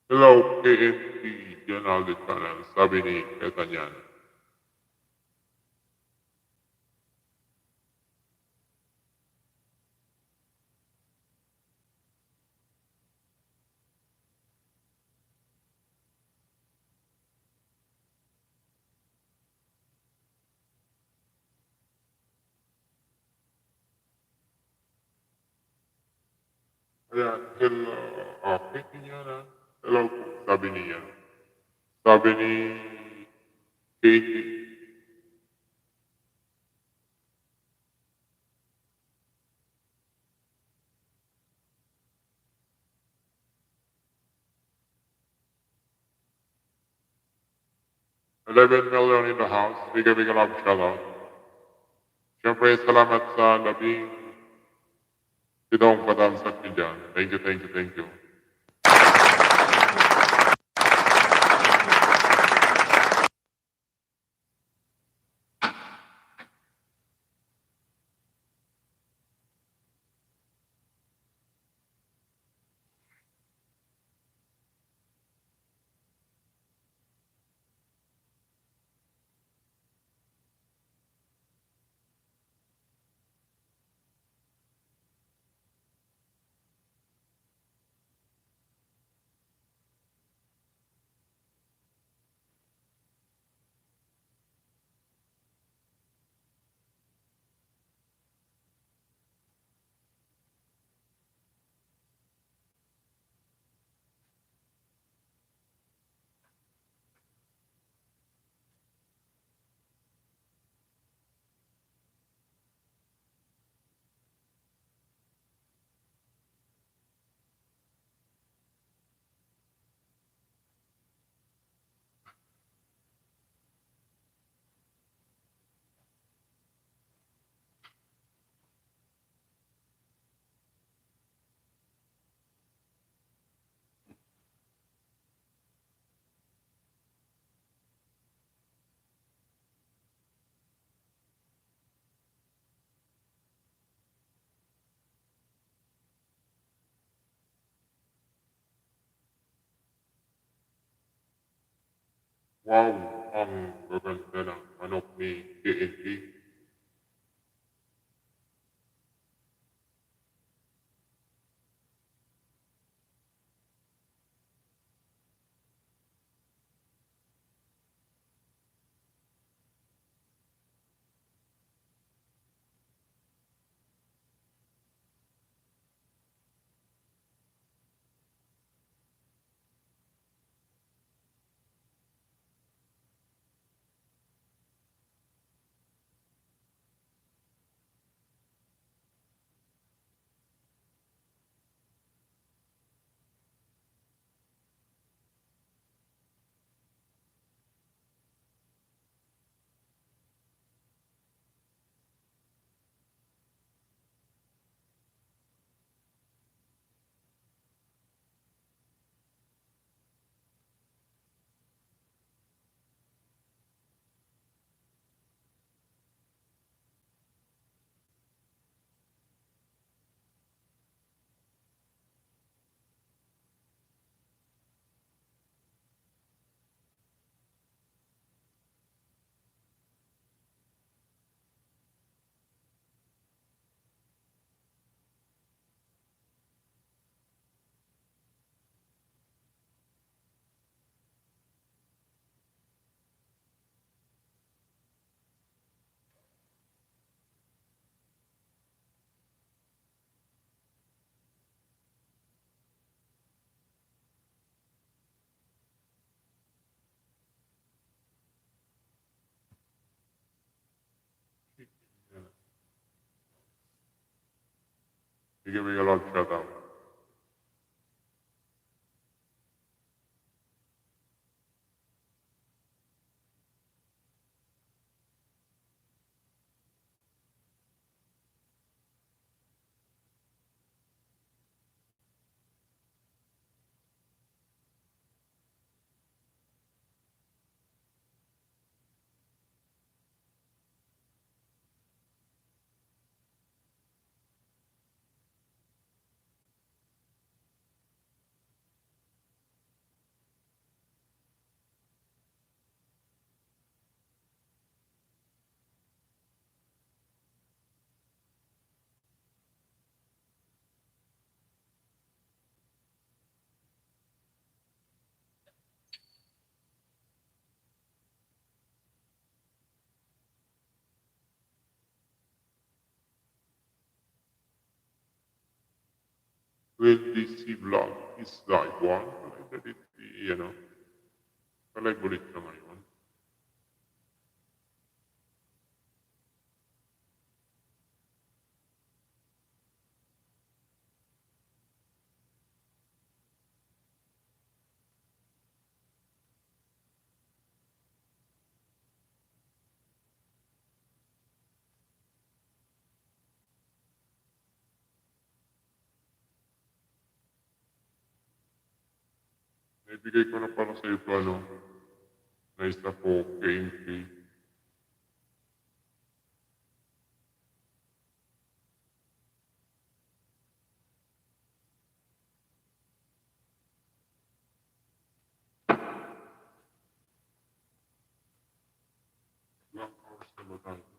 Hello, KNP General de Channel, sabi ni Etanyan. Ayan, hello, Katie niya na. Hello po, sabi niya. Sabi ni Katie. $11 million in the house. Bigyan lang shoutout. Siyempre, salamat sa labing pitong patansak niyo dyan. Thank you, thank you, thank you. Wow, ang gaganda ng manok ni TNT. Sige, may love shoutout. Will this vlog is live one? Let it be, live ulit na ngayon. Naibigay ko na para sa iyo na isa po KMK. Ilang hours na ba tayo?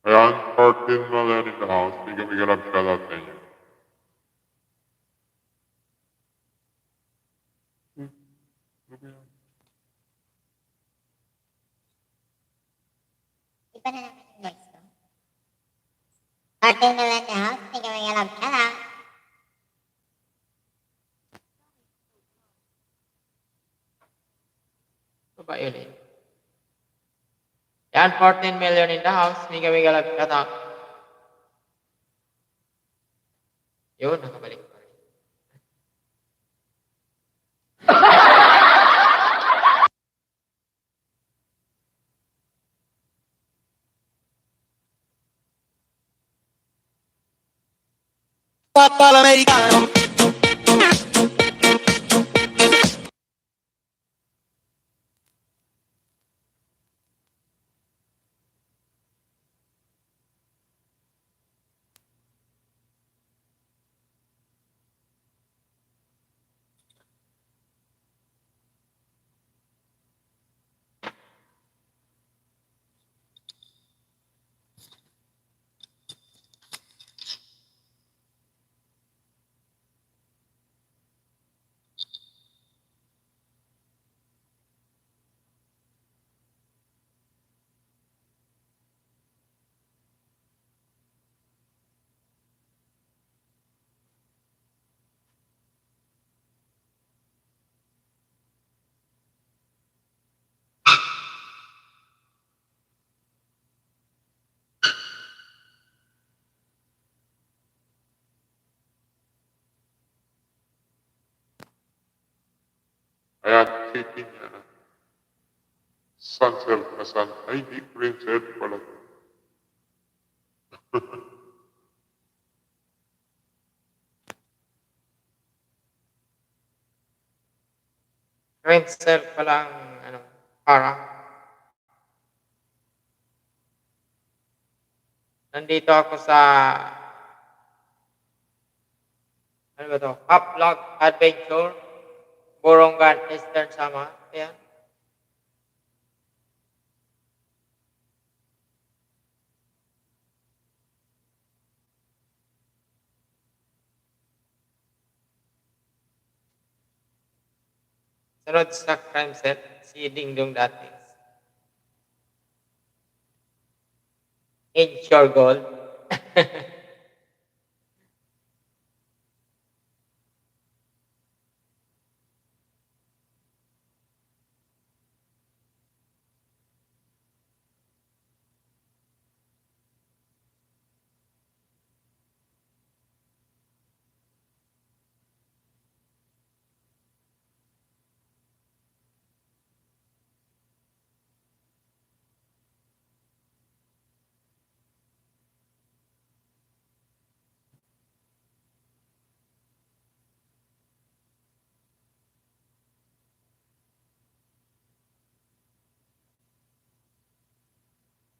Ayan, 14 million in the house. Bigyan love shoutout sa inyo. Iba na naman yung next ko. 14 million na house, bigyan mo yung love shoutout. Baba ulit. Yan, 14 million in the house. Mega love shoutout. Yun, nakabalik pa rin. Papa l'americano. Ayan, cheating niya na. Sunself na sun. Ay, di, princess pala. Rinser pa lang, ano, para. Nandito ako sa, ano ba to? Haplog Adventure, Borongan, Eastern Samar. Ayan. Sunod sa crime set, si Dingdong Datis. Insure Gold.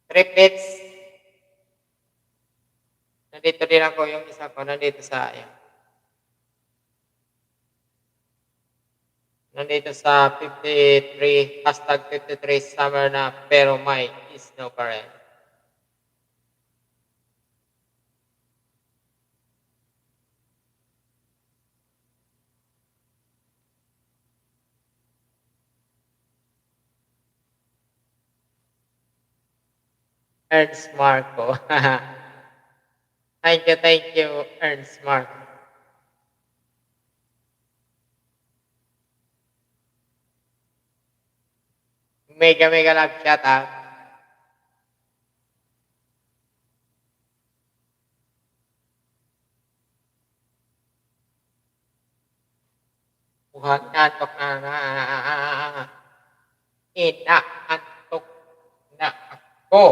Triplets. Nandito din ako, yung isa ko, nandito sa, ayan. Nandito sa 53, hashtag 53 summer na, pero may snow pa rin. Ernst Marco. Thank you, Ernst Marco. Mega love shout out. Mukhang nantok na. Inaantok na ako.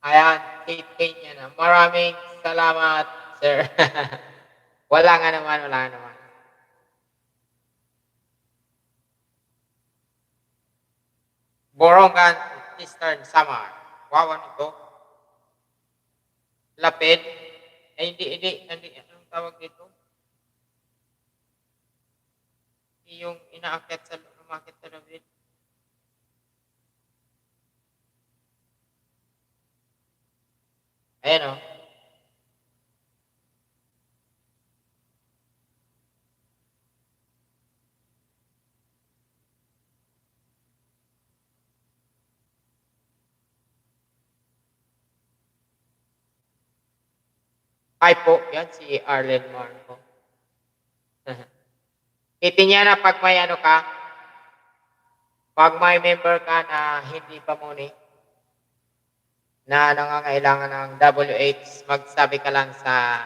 Ayan, titin niya na. Maraming salamat, sir. Wala nga naman. Borongan, Eastern Samar. Wow, ano to? Lapid? Ay, hindi. Anong tawag dito? yung inaakyat sa umakyat sa David. Ayan o. Hi po, yan si Arlen Marco. Itinya na pag may ano ka, pag may member ka na hindi pa muni, na nangangailangan ng WH, magsabi ka lang sa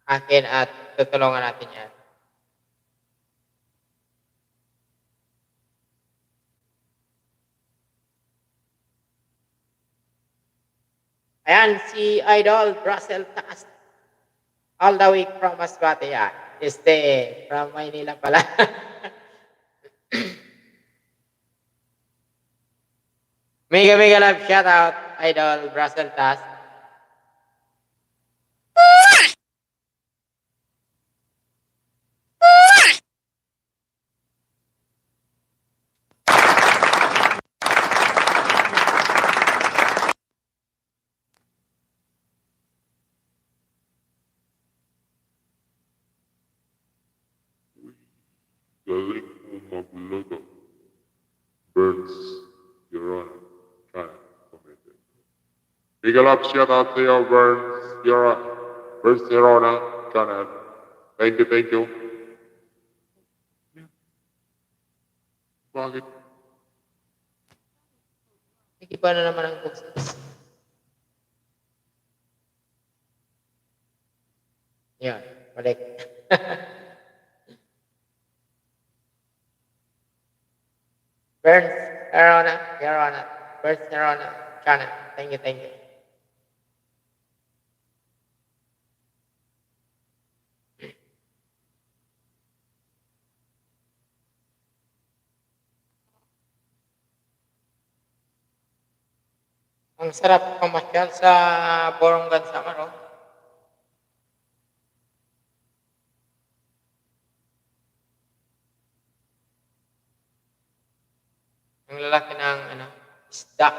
akin at tutulungan natin yan. Ayan, si Idol Russell Taas. All the way from Masbate yan. From Maynila pala. Mega love shout out, Idol Russell Taas. Galing mo magluto. Burns, Your Honor. China, committed. Big love shout out to you, Burns, Your Honor. China. Thank you. Bakit? Iba na naman ang boses. Yan, balik. Burns, Your Honor. Burns, Your Honor. China. Thank you. Ang sarap pamasyal sa Borongan Samar, oh. Ang lalaki ng isda.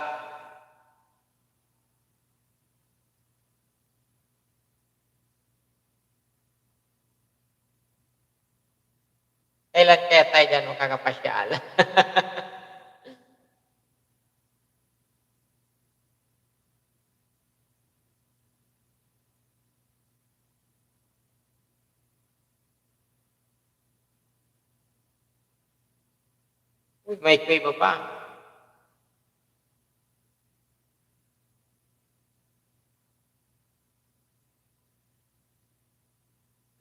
Kailan kaya tayo dyan makakapasyal? Uy, may kuiba pa.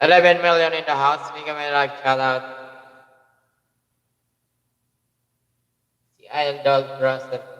$11 million in the house. Bigyan may like shout out. Si Idol Russell.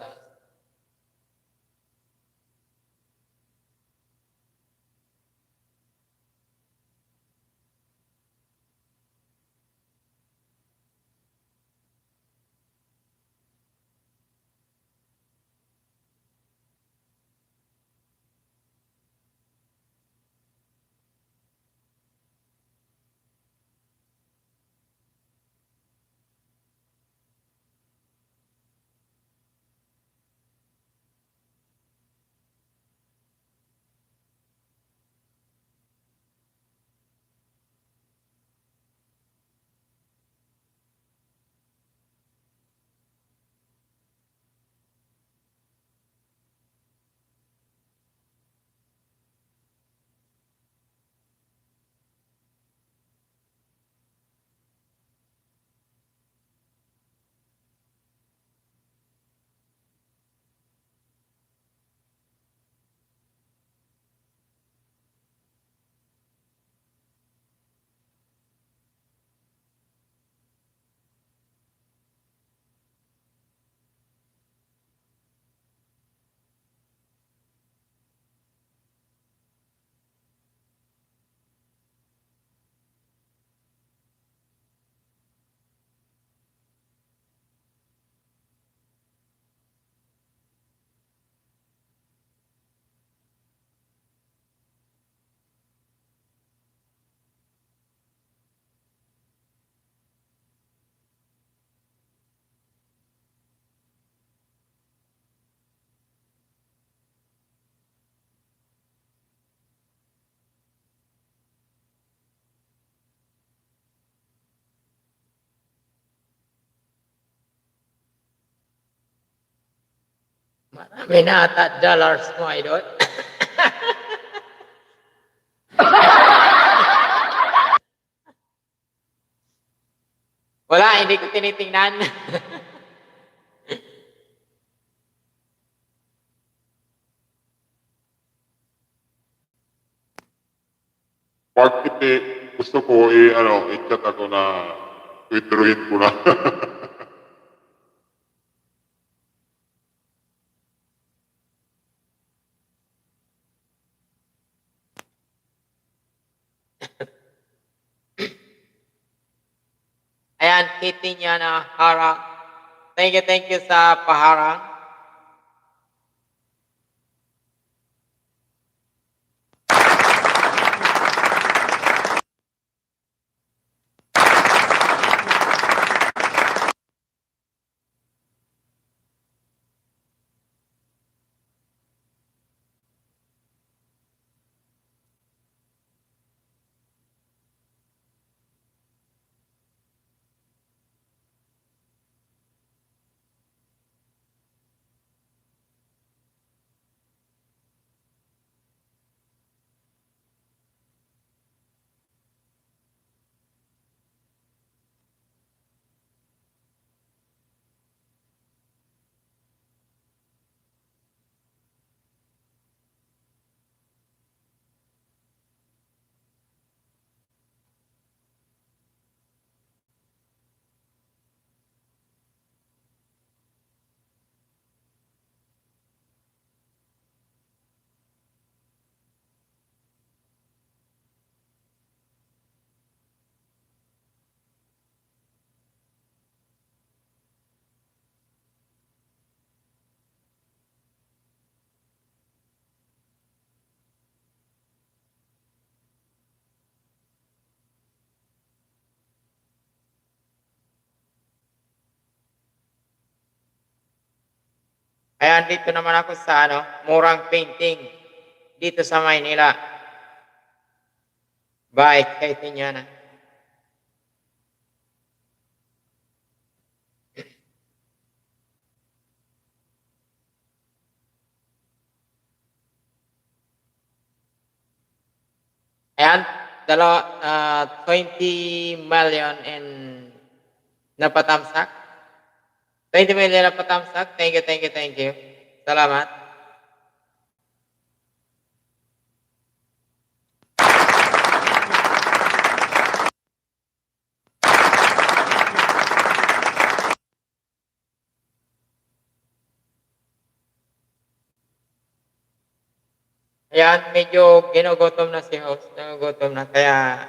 Marami na ata dollars mo, idol. Wala, hindi ko tinitingnan. Pag hindi, gusto ko i-chat ako na withdrawin ko na. Ayan, kitty niya na harang. Thank you sa paharang. Ayan, dito naman ako sa murang painting. Dito sa Maynila. Bye, kitty niya na. Ayan, 20 million in napatamsak. 20 million napatamsak. Thank you. Salamat. Ayan, medyo ginugutom na si host. Nagugutom na, kaya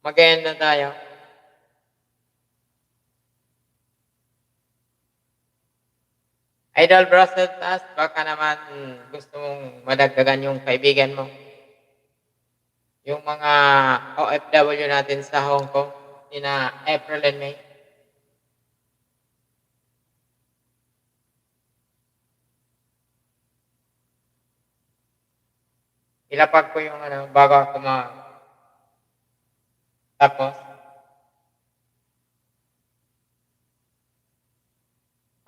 mag-end na tayo. Idol Brussels Task, baka naman gusto mong madagdagan yung kaibigan mo. Yung mga OFW natin sa Hong Kong, sina April and May. Ilapag ko yung bago ako tapos.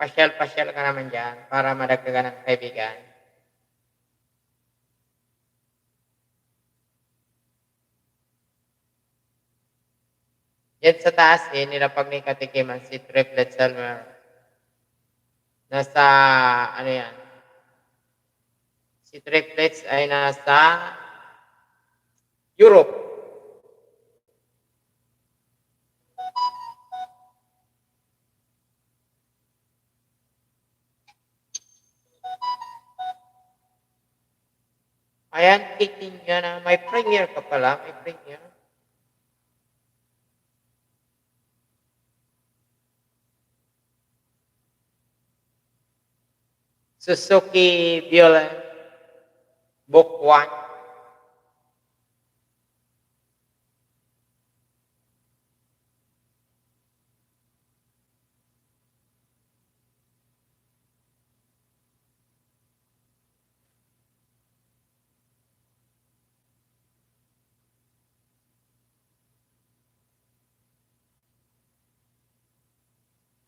Pasyal ka naman dyan para madagdagan ng kaibigan. Yan sa taas nilapag ni Katikiman si Triplet Selmer. Nasa, yan? Si Triplets ay nasa Europe. Ayan, kitin niya na may premier ka pala, may premier. Suzuki Violet, Book 1.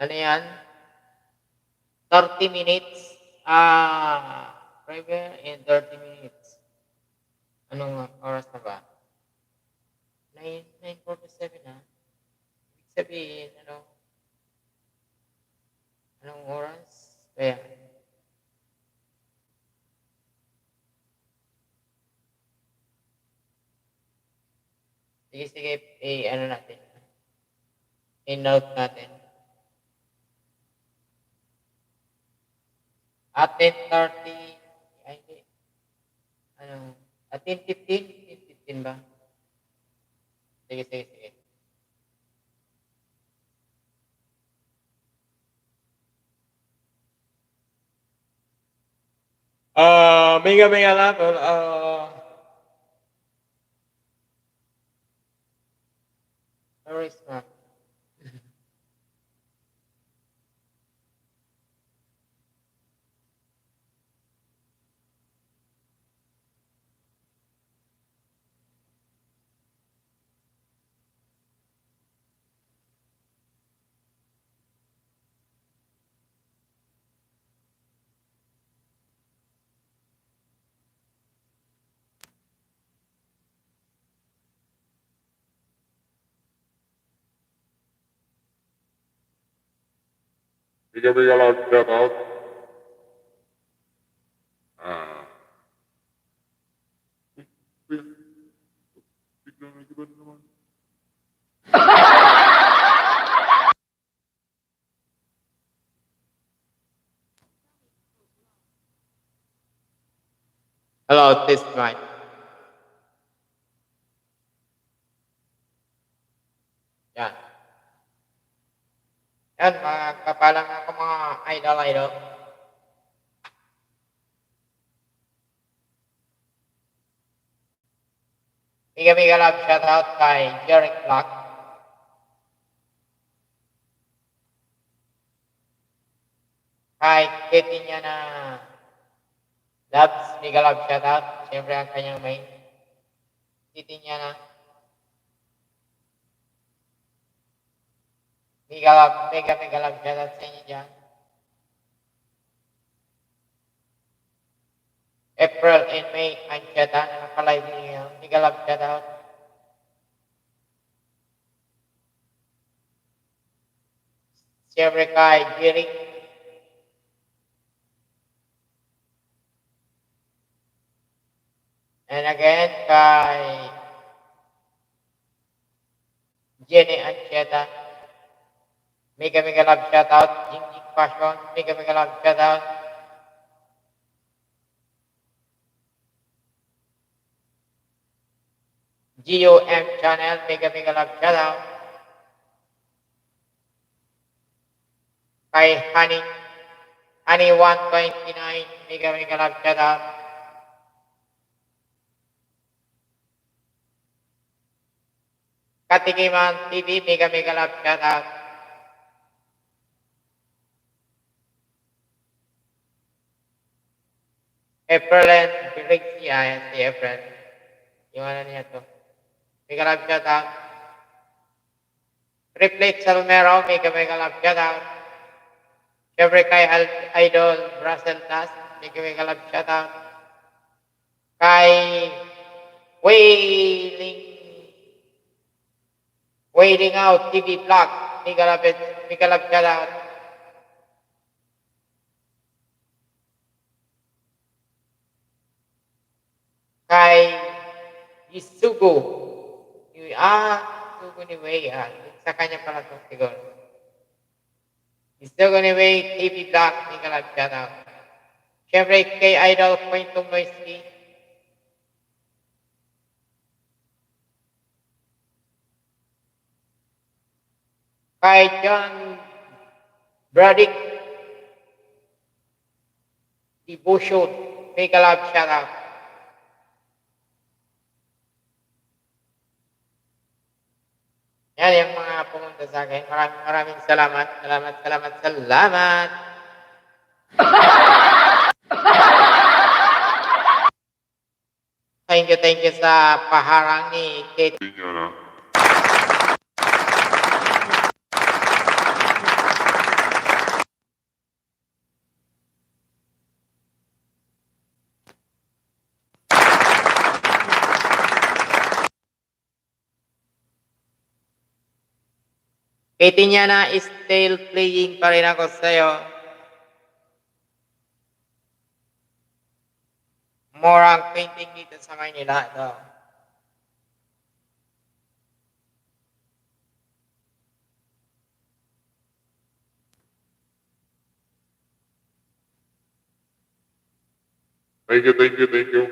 Ano yan? 30 minutes. Preview in 30 minutes. Anong oras na ba? 9:47 na. Ibig sabihin, anong oras? Kaya, sige, ano natin. I-note natin. At 10:30, ay hindi. At 10:15 ba? Sige. Mega lang. Where is Mark? Mega love shout out. Ah. Biglang nag-iba na naman. Hello, test mic. Yan. Yan, magpapalang ako mga idol. Mega love shout out kay Jeric Black. Kay Kitty niya na Labs, mega love shout out. Siyempre ang kanyang main. Kitty niya na mega love shout out sa inyo dyan. April and May, Ancheta, na nakalive niyo. Mega love shout out. Siyempre kay Jeric. And again, kay Jenny Ancheta. Mega love shout out. Jing Fashion. Mega love shout out. GOM channel. Mega love shout out. Kay Honey 129. Mega love shout out. Katikiman TV. Mega love shout out. April and Brixie, ayan si April. Yung ano niya to. Mega love shout out. Triplet Salmero, mega love shout out. Siyempre kay Idol Brussels Tas, mega love shout out. Kay Wailing Out TV Vlog, mega love shout out. Kay Isugo ni Way, sa kanya pala ito siguro. Isugo ni Way TV Vlog, mega love shout out. Siyempre kay Idol Quentin Noisky. Kay John Braddock Devotion, mega love shout out. Yan yung mga pumunta sa akin. Maraming salamat. Salamat. Thank you sa paharang ni Kate. Niya na. Katie niya na still playing pa rin ako sa'yo. More ang painting dito sa Manila. Ito. Thank you, thank you, thank you.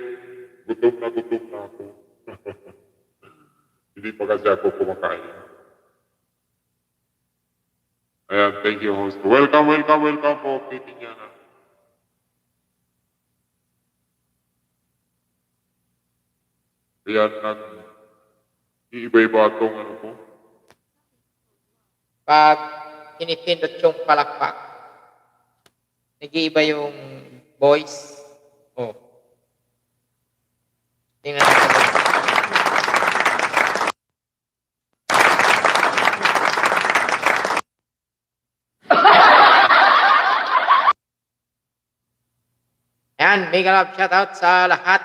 Gutom na ako. Hindi pa kasi ako kumakain. Ayan, thank you, host. Welcome po, Katie Niana. Ayan, iiba-iba itong ano po. Pag tinitindot yung palakpak, nag-iiba yung voice. Oh. Tingnan natin. Ayan, mega love shoutout sa lahat.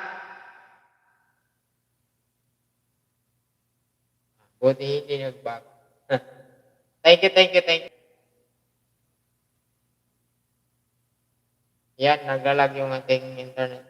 Buti hindi nagbago. Thank you, thank you, thank you. Yan, naglalag yung ating internet.